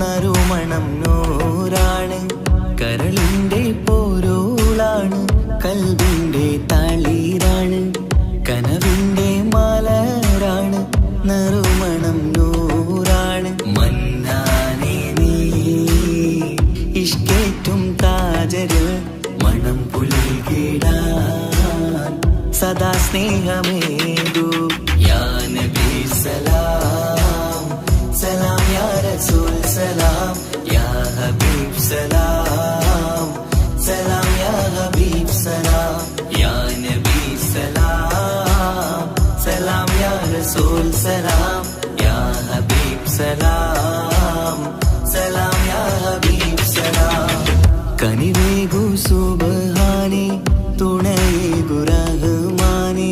നറുമണം നൂറാണ് കരളിന്റെ പോരുളാണ് കൽബിന്റെ താളീരാണ് കനവിന്റെ മാലരാണ് നറുമണം നൂറാണ് മന്നാനേ നീ ഇഷ്കേറ്റും താജര് മണം പുൽകിടാൻ സദാ സ്നേഹമേതു യാ നബി സലാം സലാം യാ റസൂൽ സലാം യാ ഹബീബ് സലാം സലാം യാ ഹബീബ് സലാം യാ നബി സലാം സലാം യാ റസൂൽ സലാം യാ ഹബീബ് സലാം സലാം യാ ഹബീബ് സലാം. കനിവേഗു സുബ്ഹാനേ തുണയേകു റഹ്മാനേ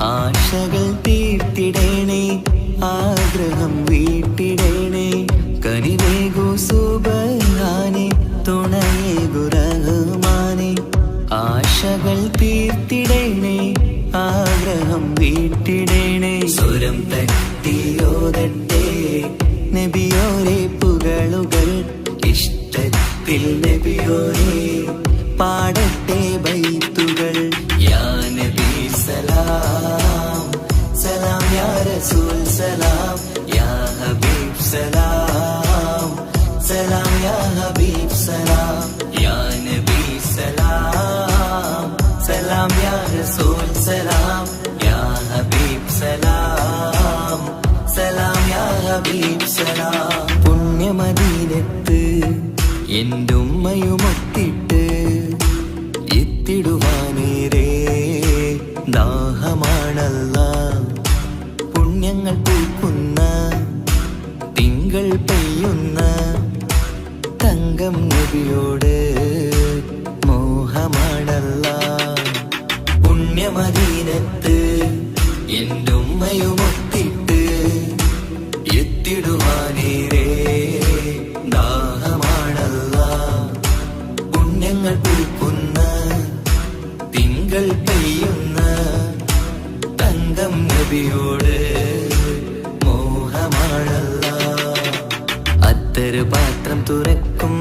ആശകൾ തീർത്തിടേണേ ആഗ്രഹം വീട്ടിടേണേ കനിവേഗു സുബ്ഹാനേ തുണയേകു റഹ്മാനേ ആശകൾ തീർത്തിടേണേ ആഗ്രഹം വീട്ടിടേണേ സ്വരം തട്ടിയോതട്ടെ നബിയോരെ പുകളുകൾ ഇഷ്ടത്തിൽ നബിയോരെ പാടട്ടെ ബൈത്തുകൾ യാ നബി സലാം സലാം യാ റസൂൽ സലാം യാ ഹബീബ് സലാം സലാം യാ ഹബീബ് സലാം യാ നബി സലാം സലാം യാ റസൂൽ സലാം യാ ഹബീബ് സലാം സലാം യാ ഹബീബ് സലാം. പുണ്യമദീനത്ത് എൻ്റെ ഉമ്മയുമൊത്തിട്ട് എത്തിടുവാനേരേ പുണ്യമദീനത്ത് എൻ്റെ ഉമ്മയുമൊത്തിട്ട് എത്തിടുവാനേരേ ദാഹമാണല്ല. പുണ്യങ്ങൾ പൂക്കുന്ന തിങ്കൾ പെയ്യുന്ന തങ്കം നബിയോട് മോഹമാണല്ല. അത്തരു പാത്രം തുറക്കും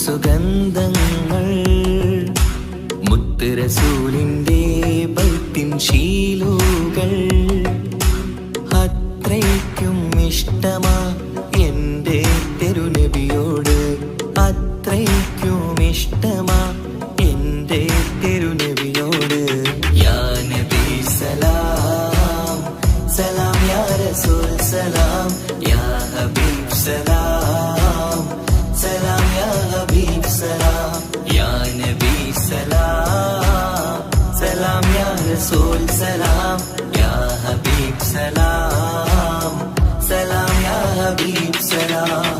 സുഗന്ധങ്ങൾ മുത്ത് റസൂലിന്റെ ബൈത്തിൻ ശീലുകൾ. അത്രയ്ക്കും ഇഷ്ടമാ എൻ്റെ തിരുനബിയോട്, അത്രയ്ക്കും ഇഷ്ടമാ എൻ്റെ തിരുനബിയോട്. യാ നബി സലാം സലാം, യാ റസൂൽ സലാം, യാ ഹബീബ് സലാം സലാം, യാ ഹബീബ് സലാം, യാ നബി സലാം സലാം, യാ റസൂൽ സലാം, യാ ഹബീബ് സലാം സലാം, യാ ഹബീബ് സലാം.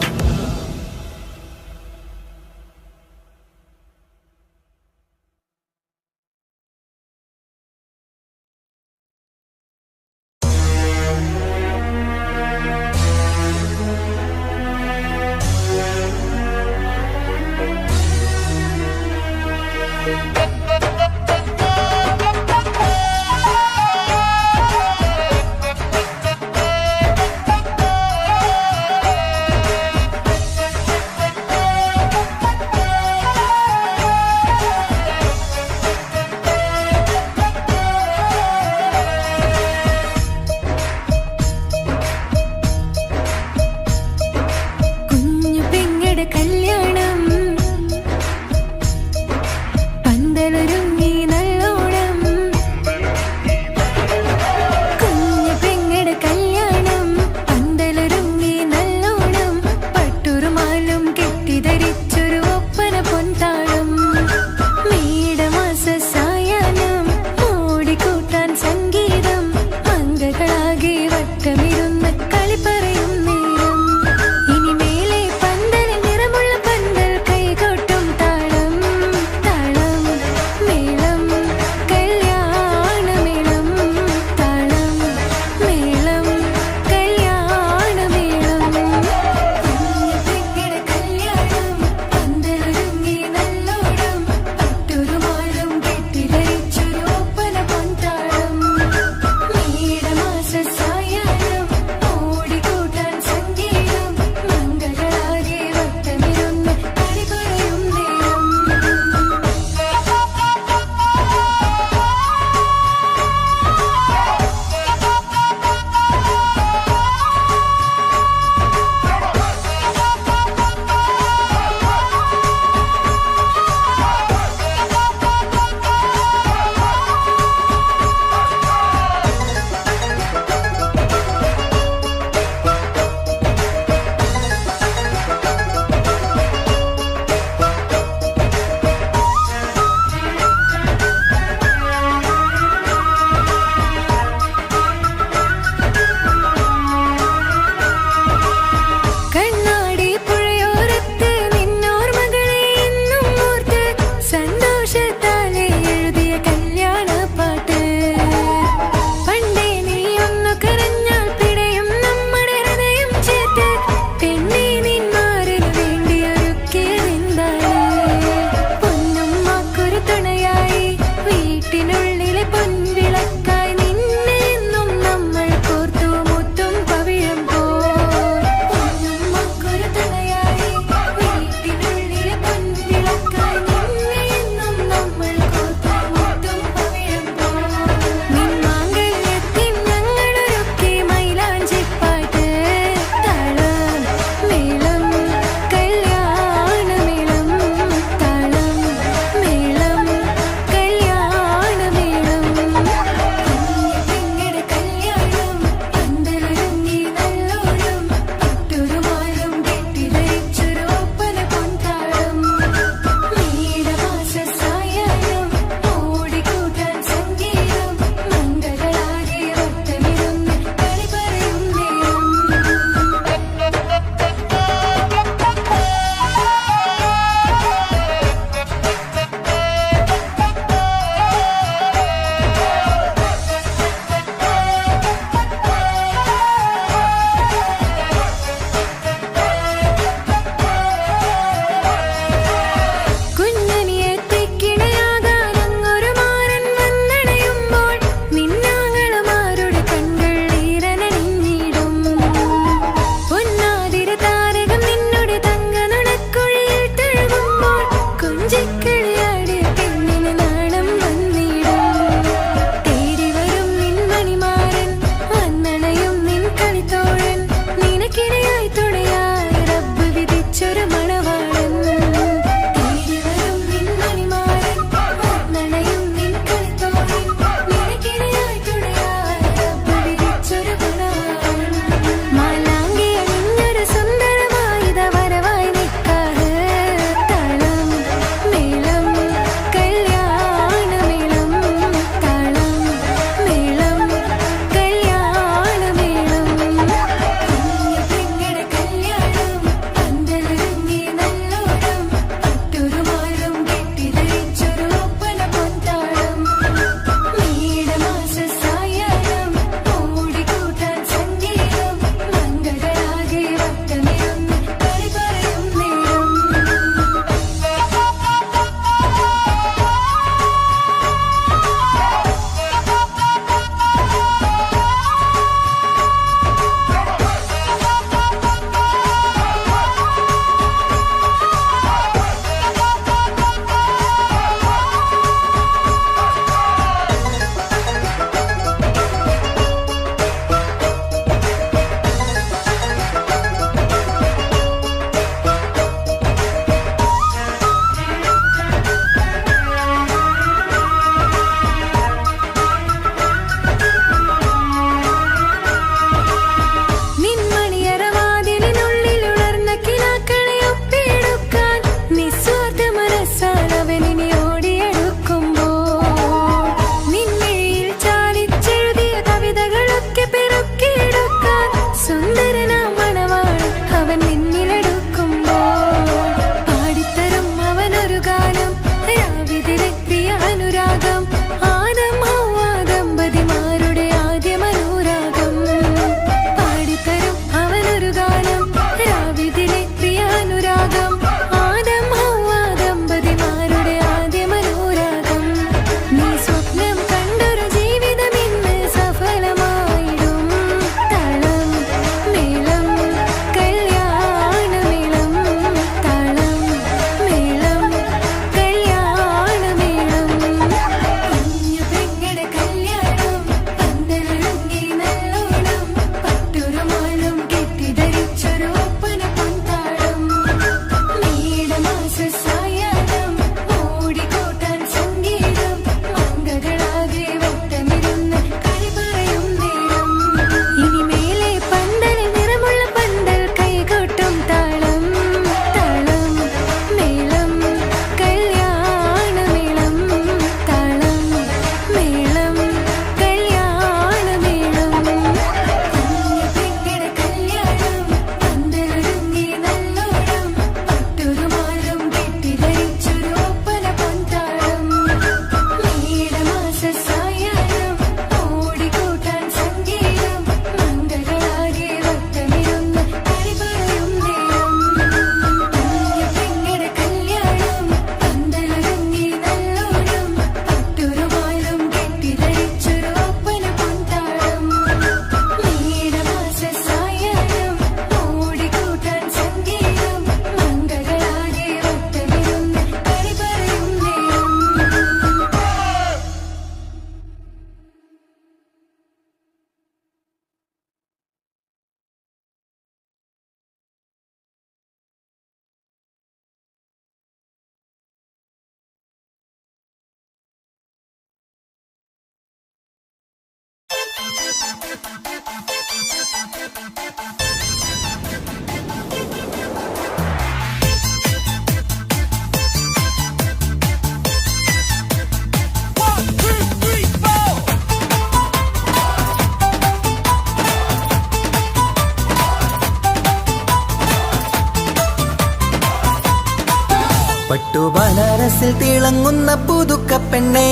പട്ടു ബനാറസിൽ തിളങ്ങുന്ന പുതുക്ക പെണ്ണെ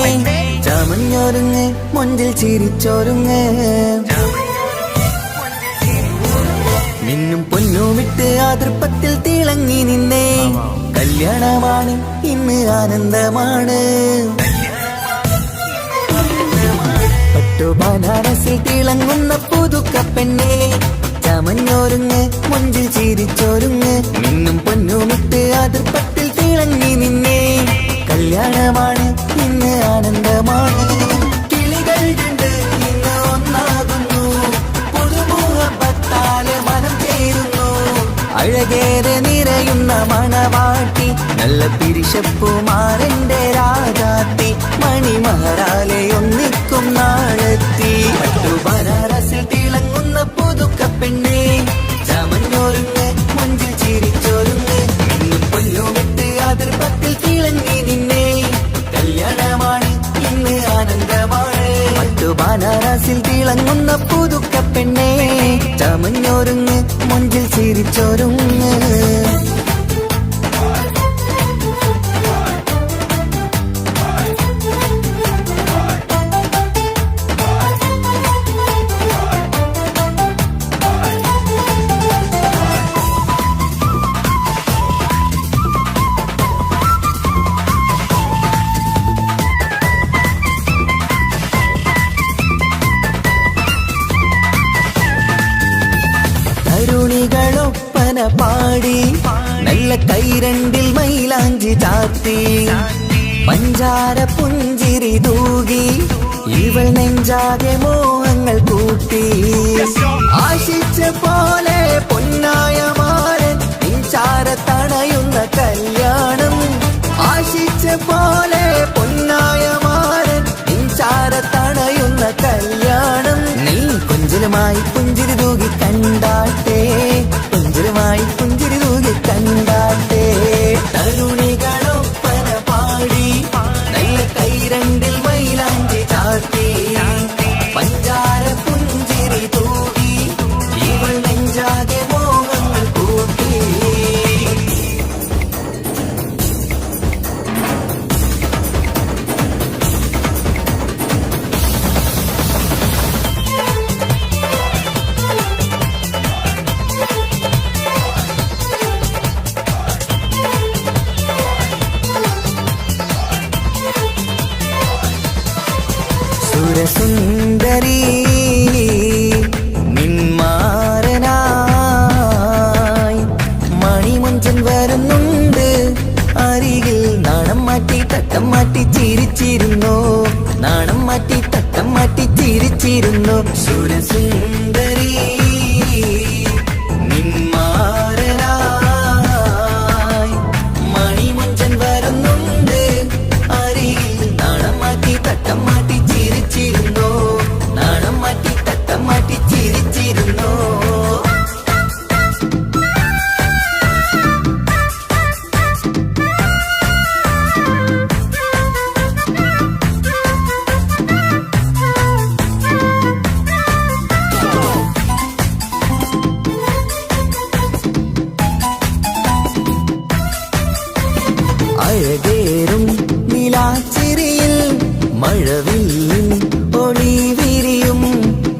ചമഞ്ഞൊരുങ്ങ് മുഞ്ചിൽ ചിരിച്ചൊരുങ്ങ് മിന്നും പൊന്നുമിട്ട് ആതൃപ്പത്തിൽ തിളങ്ങി നിന്നേ കല്യാണമാണ് ഇന്ന് ആനന്ദമാണ് പട്ടു ബനാറസിൽ തിളങ്ങുന്ന പുതുക്ക പെണ്ണെ ചമഞ്ഞൊരുങ്ങ് മുഞ്ചിൽ ചിരിച്ചൊരുങ്ങ് മിന്നും പൊന്നുമിട്ട് ആതൃപ്പത്തിൽ തിളങ്ങി നിന്നേ കല്യാണമാണ് ഇന്ന് ആനന്ദമാണ് കിളികൾ രണ്ട് ഇന്ന് ഒന്നാകുന്നു പുതുമുഖത്താല് മനം ചേരുന്നു അഴകേറെ നിറയുന്ന മണവാട്ടി നല്ല പിരിശപ്പുമാരന്റെ രാജാത്തി മണിമഹാരാലെ ഒന്നിക്കും നാളെത്തി പട്ടു ബനാറസിൽ തിളങ്ങുന്ന പുതുക്ക പെണ്ണെ ചമഞ്ഞൊരുങ്ങ് മുഞ്ചിൽ ചിരിച്ചൊരുങ്ങ് ഇന്നും പൊന്നുമിട്ട് അതിർപ്പത്തിൽ തിളങ്ങി നിന്നേ കല്യാണമാണ് ഇന്ന് ആനന്ദമാണ് പട്ടു ബനാറസിൽ തിളങ്ങുന്ന പുതുക്ക പെണ്ണെ ചമഞ്ഞൊരുങ്ങ് മുഞ്ചിൽ ചിരിച്ചൊരുങ്ങ് തരുണികളൊപ്പന പാടി നല്ല കൈരണ്ടിൽ മൈലാഞ്ചി ചാത്തി പഞ്ചാര പുഞ്ചിരി തൂകി ഇവൾ നെഞ്ചാകെ മോഹങ്ങൾ കൂട്ടി ആശിച്ച പോലെ പൊന്നായ മാരൻ നിൻചാര തണയുന്ന കല്യാണം ആശിച്ച പോലെ പൊന്നായ മാരൻ നിൻചാര തണയുന്ന കല്യാണം നീ കൊഞ്ചലുമായി പുഞ്ചിരി തൂകി കണ്ടാട്ടെ കൊഞ്ചലുമായി പുഞ്ചിരി തൂകി കണ്ടാട്ടെ തരുണികളൊപ്പന പാടി നല്ല കൈരണ്ടിൽ മൈലാഞ്ചി ചാർത്തി പഞ്ചാര പുഞ്ചിരി തൂകി ഇവൾ നെഞ്ചാകെ മോഹങ്ങൾ കൂട്ടി സുരസുന്ദരി നിന്മാരനായി മണിമുഞ്ചൻ വരുന്നുണ്ട് അരികിൽ നാണം മാറ്റി തട്ടം മാറ്റി ചിരിച്ചിരുന്നു നാണം മാറ്റി തട്ടം മാറ്റി ചിരിച്ചിരുന്നു സുരസുന്ദരി നിന്മാരനായി മണിമുഞ്ചൻ വരുന്നുണ്ട് അരികിൽ നാണം മാറ്റി തട്ടം മാറ്റി ചിരിച്ചിരുന്നു നാണം മാറ്റി തട്ടം മാറ്റി ചിരിച്ചിരുന്നു അഴകേറും നിലാച്ചിരിയിൽ മഴവില്ലിൻ ഒളി വിരിയും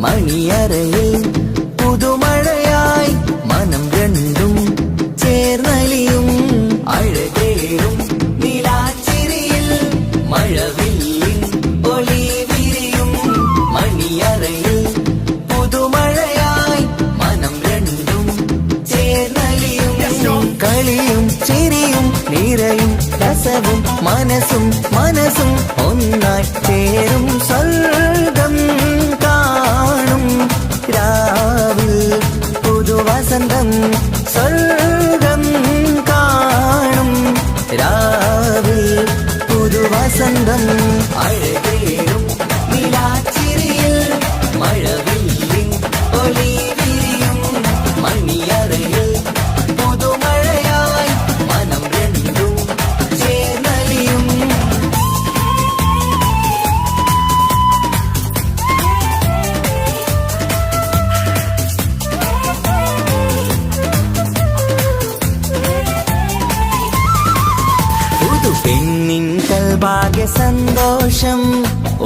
മണിയറയിൽ പുതുമഴയായി മനം രണ്ടും ചേർന്നലിയും അഴകേറും നിലാച്ചിരിയിൽ മഴവില്ലിൻ ഒളി വിരിയും മണിയറയിൽ പുതുമഴയായി മനം രണ്ടും ചേർന്നലിയും കളിയും ചിരിയും നിറയും രസവും മനസ്സും മനസ്സും ഒന്നായി ചേരും സ്വർഗം കാണും രാവിൽ പുതുവസന്തം സ്വർഗം കാണും രാവിൽ പുതുവസന്തം അഴകേറും നിലാച്ചിരിയിൽ മഴവിൽ ആകെ സന്തോഷം,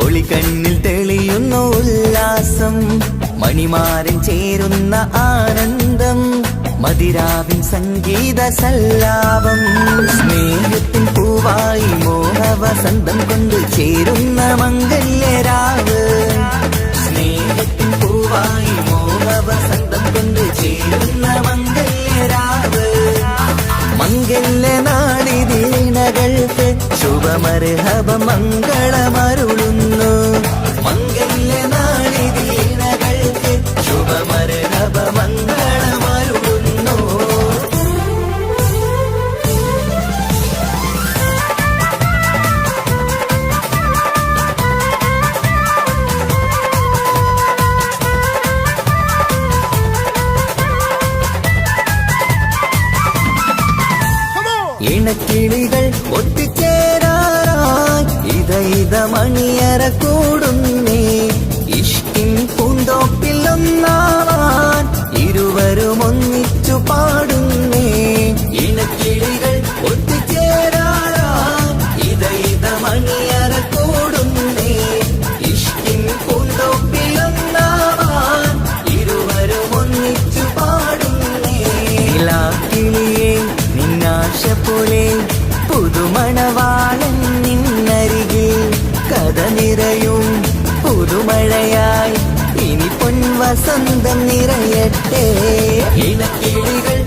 ഒളിക്കണ്ണിൽ തെളിയുന്നു ഉല്ലാസം, മണിമാരൻ ചേരുന്ന ആനന്ദം, മതിരാവിൻ സംഗീത സല്ലാപം. സ്നേഹത്തിൻ പൂവായി മോഹവസന്തം കൊണ്ട് ചേരുന്ന മംഗല്യരാവ്. സ്നേഹത്തിൻ പൂവായി മോഹവസന്തം കൊണ്ട് ചേരുന്ന മംഗല്യരാവ്. മംഗല്യ നാളിതീണകൾക്ക് ശുഭമർഹബ മംഗളമരുളുന്നു. മംഗല്യ നാളിതീണകൾക്ക് ശുഭമർഹബ മംഗളമരുളുന്നു. ഇണക്കിളികൾ ഒത്തുചേരാറായി ഇത മണിയറ കൂടുന്നേ. ഇഷ്കിൻ പൂന്തോപ്പിൽ ഒന്നാവാൻ ഇരുവരും ഒന്നിച്ചു പാടുന്നേ. ഇണക്കിളികൾ ഒത്തുചേരാറായി ഇത മണിയറ കൂടുന്നേ. ഇഷ്കിൻ പൂന്തോപ്പിൽ ഒന്നാവാൻ ഇരുവരും ഒന്നിച്ചു പാടുന്നേ. കിളിയേ നിന്നാശ പോലെ പുതുമണവാളൻ നിന്നരികിൽ കഥ നിറയും പുതുമഴയായി ഇനി പൊൻവസന്തം നിറയട്ടെ. ഇണക്കിളികൾ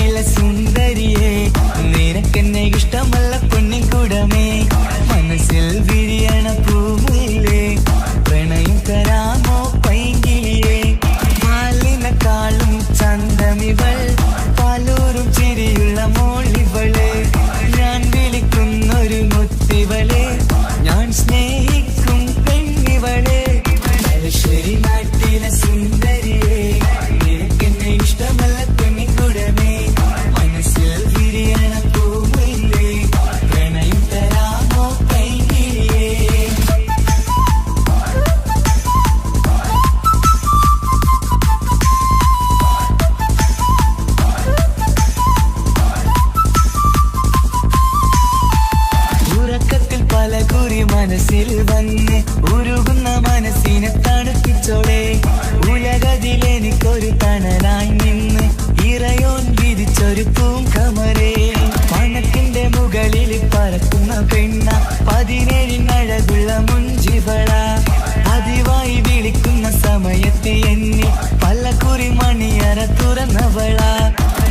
നാട്ടിലെ സുന്ദരിയെ നിനക്കെന്നെ ഇഷ്ടമല്ല പൊന്നിൻകുടമേ മനസ്സിൽ വിരിയണ പൂമില്ലേ പ്രണയം തരാമോ പൈങ്കിളിയെ പാലിനെക്കാളും ചന്തമിവൾ പാലൂരും ചിരിയുള്ള മോളിവള് ഞാൻ വിളിക്കുന്നൊരു മുത്തിവളെ ഞാൻ സ്നേഹിക്കും പെണ്ണിവളെ തലശ്ശേരി നാട്ടിലെ സുന്ദരിയെ നിനക്കെന്നെ ഇഷ്ടമല്ല പെണ്ണിൻകുടമേ മനസ്സിൽ വിരിയണ പൂമില്ലേ പ്രണയം തരാമോ പൈങ്കിളിയെ ഉറക്കത്തിൽ പല കുറി മനസ്സിൽ വന്ന് ഉരുകുന്ന മനസ്സിനെ തണുപ്പിച്ചോടെ ഉലകതിലെനിക്കൊരു തണലായി നിന്ന് ഇറയോൻ വിരിച്ചൊരു പൂങ്കമരേ പണത്തിന്റെ മുകളിൽ പറക്കുന്ന പെണ്ണ 17 അഴകുള്ള മുഞ്ചിവള പതിവായി വിളിക്കുന്ന സമയത്ത് എന്നെ പല കുറി മണിയറ തുറന്നവള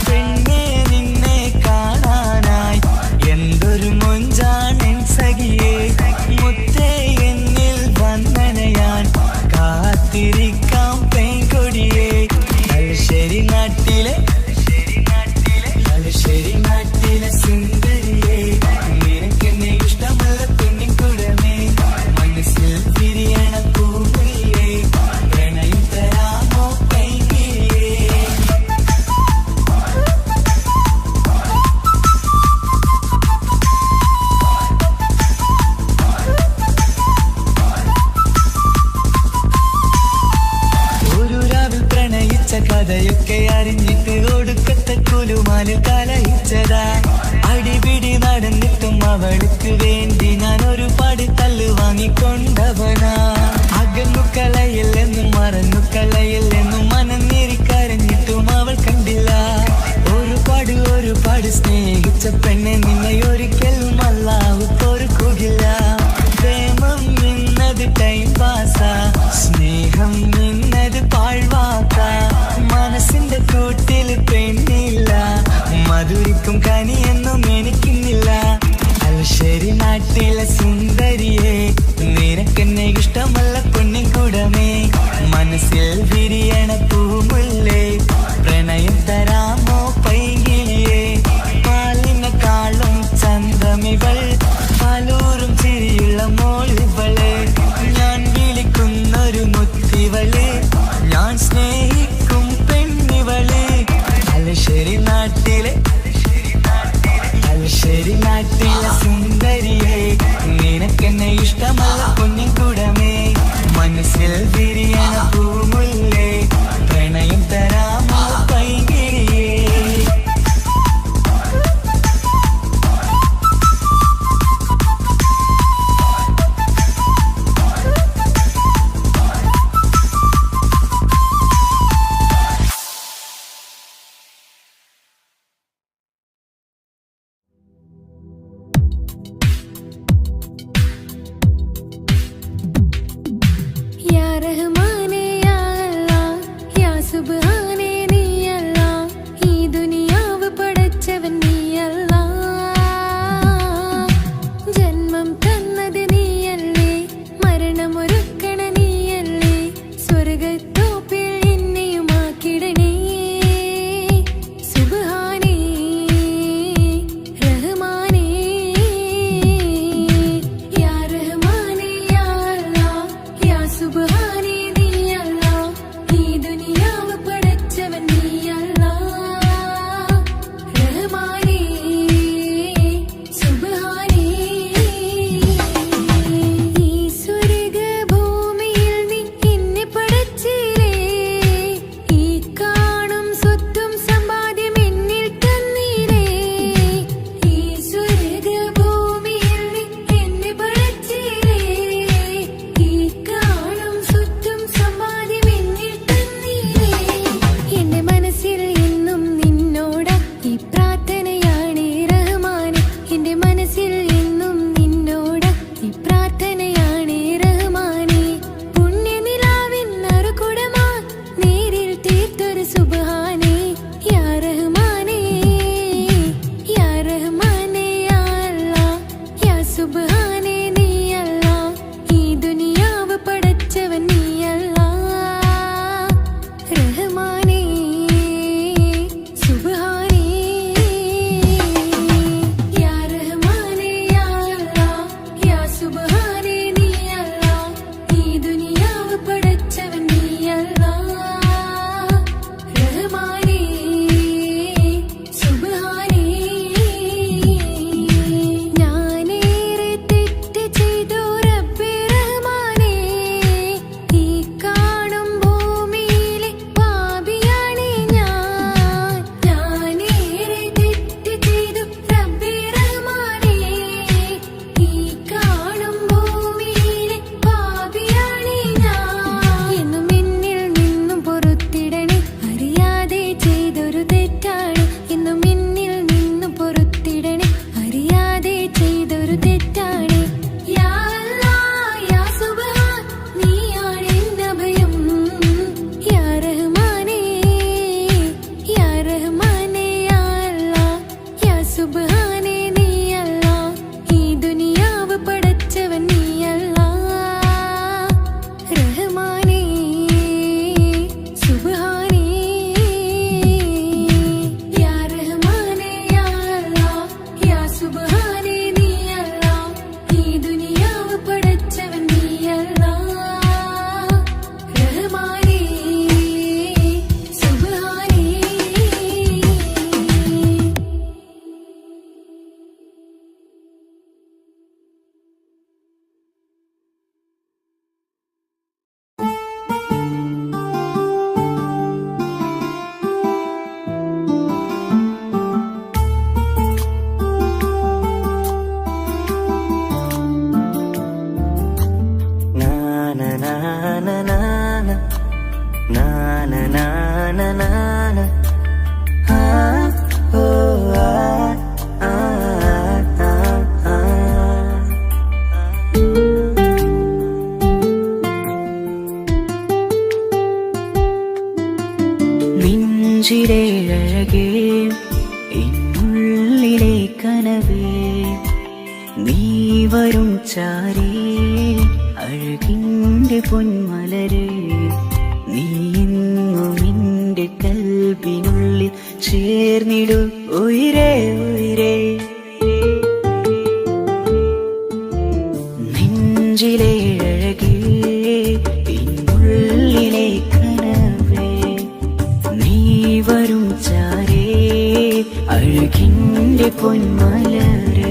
പെണ്ണെ നിന്നെ കാണാനായി എന്തൊരു മൊഞ്ചാണെൻ സഖിയേ മുത്തേ എന്നിൽ വന്ദനയാൻ കാത്തിരിക്കാം പെൺകൊടിയേ തലശ്ശേരി നാട്ടിലെ സുന്ദരിയേ നിനക്കെന്നെ ഇഷ്ടമല്ല പെണ്ണിൻകുടമേ മനസ്സിൽ വിരിയണ പൂമില്ലേ പ്രണയം തരാമോ പൈങ്കിളിയേ ഒരു രാവിൽ പ്രണയിച്ച കഥയൊക്കെ അറിഞ്ഞിട്ട് ഒടുക്കത്തെ കുലുമാലിൽ കലഹിച്ചതാ അടിപിടി നടന്നിട്ടും അവൾക്ക് വേണ്ടി ഞാൻ ഒരുപാട് തല്ല് വാങ്ങിക്കൊണ്ടവനാ അകന്നു കളയില്ലെന്നും മറന്നു കളയില്ലെന്നും മനന്നേരിക്കരഞ്ഞിട്ടും അവൾ കണ്ടില്ല ഒരുപാട് സ്നേഹിച്ച പെണ്ണെ നിന്നെ ഒരിക്കലും അല്ലാഹു പൊറുക്കുകയില്ല പ്രേമം എന്നത് ടൈം പാസാ സ്നേഹം എന്നത് പാഴ്വാക്ക മനസ്സിന്റെ കൂട്ടിൽ പെണ്ണില്ല മധുരിക്കും കനിയൊന്നും എനിക്കുന്നില്ല തലശ്ശേരി നാട്ടിലെ സുന്ദരിയെ നിനക്കെന്നെ ഇഷ്ടമല്ല പൊന്നിൻകുടമേ മനസ്സിൽ വിരിയണ പൂമുല്ലേ പ്രണയം തരാമോ പൈങ്കിളിയെ പാലിനെക്കാളും ചന്തമിവൾ പാലൂരും ചിരിയുള്ള മോളിവളെ ഞാൻ വിളിക്കുന്നൊരു മുത്തിവളെ ഞാൻ സ്നേഹിക്കും പെണ്ണിവളെ തലശ്ശേരി നാട്ടിലെ സുന്ദരിയെ നിനക്കെന്നെ ഇഷ്ടമല്ല പൊന്നിൻകുടമേ മനസ്സിൽ വിരിയണ പൂമുല്ലേ പ്രണയം തരാമോ പൈങ്കിളിയേ या रहमाने या अल्लाह കനവേ നീ വരും ചാരേ അഴകിൻ്റെ പൊന്മലരേ നീ എന്നും എൻ്റെ കൽബിനുള്ളിൽ ചേർന്നിടു ഉയിരേ ഉയിരേ നെഞ്ചിലെ അഴകേ പിന്നുള്ളിലെ കനവേ നീ വരും ചാരേ അഴകിൻ്റെ പൊന്മലരേ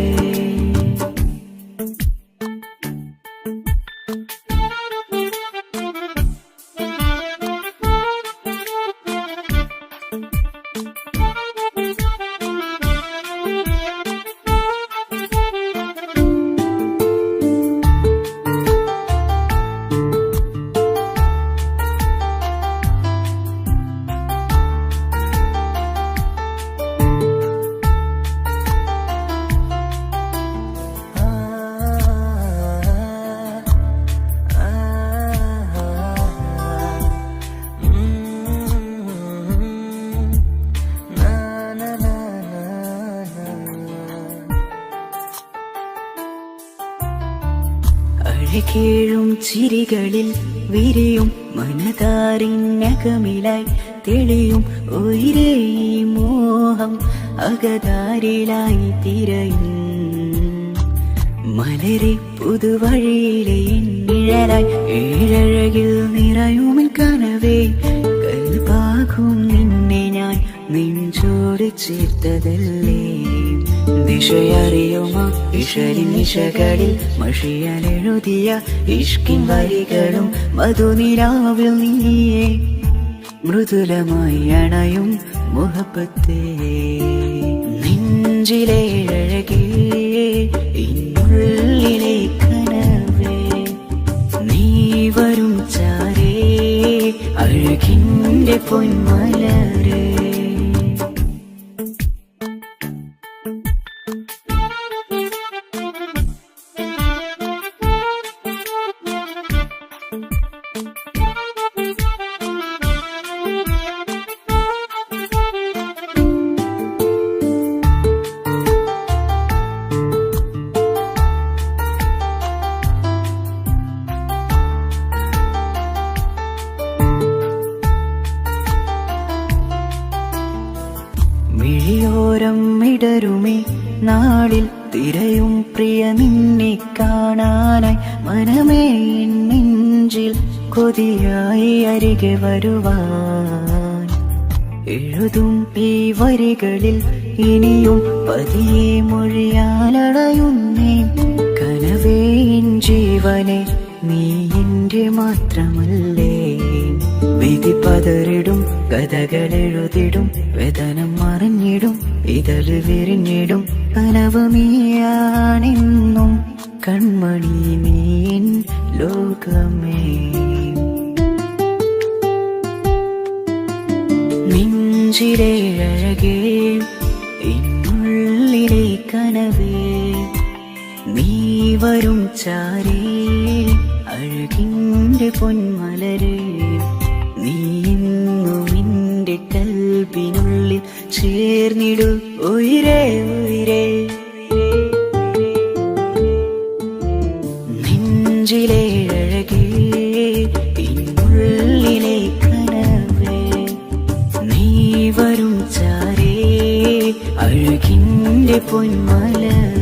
അഴകേഴും ചിരികളിൽ വിരിയും മനതാരിനകമിലായി തെളിയും ഉയിരേ മോഹം അകതാരിലായി തിരയും മലരെ പുതുവഴിയിലെ നിഴലായി ഏഴഴകിൽ നിറയുമിൻ കനവേ കൽപാകും നിന്നെ ഞാൻ നെഞ്ചോട് ചേർത്തതല്ലേ ദിശയറിയുമോ ഇഷലിൻ നിശകളിൽ മഷിയാലെഴുതിയ ഇഷ്കിൻ വരികളും മധുനിലാവിൽ നീയേ മൃദുലമായി അണയും മുഹബത്തേ നെഞ്ചിലെ അഴകേ ഇന്നുള്ളിലെ കനവേ നീ വരും ചാരേ അഴകിൻ്റെ പൊന്മലരേ മിഴിയോരം ഇടരുമേ നാളിൽ തിരയും പ്രിയ നിന്നെ കാണാനായി മനമേ നെഞ്ചിൽ കൊതിയായി അരികെ വരുവാൻ എഴുതും ഈ വരികളിൽ ഇനിയും പതിയെ മൊഴിയാലടയുന്നേ കനവേ ജീവനെ നീ എൻ്റെ മാത്രമല്ലേ വിധി പതറിടും കഥകളെഴുതിടും വേദനം മറിഞ്ഞിടും ഇതള് വിരിഞ്ഞിടും കനവ് നീയാണെന്നും കൺമണി നീൻ ലോകമേ നെഞ്ചിലെ അഴകേ ഇന്നുള്ളിലെ കനവേ നീ വരും ചാരേ അഴകിൻ്റെ പൊന്മലരേ നീ എന്നും എൻ്റെ കൽബിനുള്ളിൽ ചേർന്നിടു ഉയിരേ ഉയിരേ നെഞ്ചിലെ അഴകേ പിന്നുള്ളിലെ കനവേ നീ വരും ചാരേ അഴകിൻ്റെ പൊന്മലരേ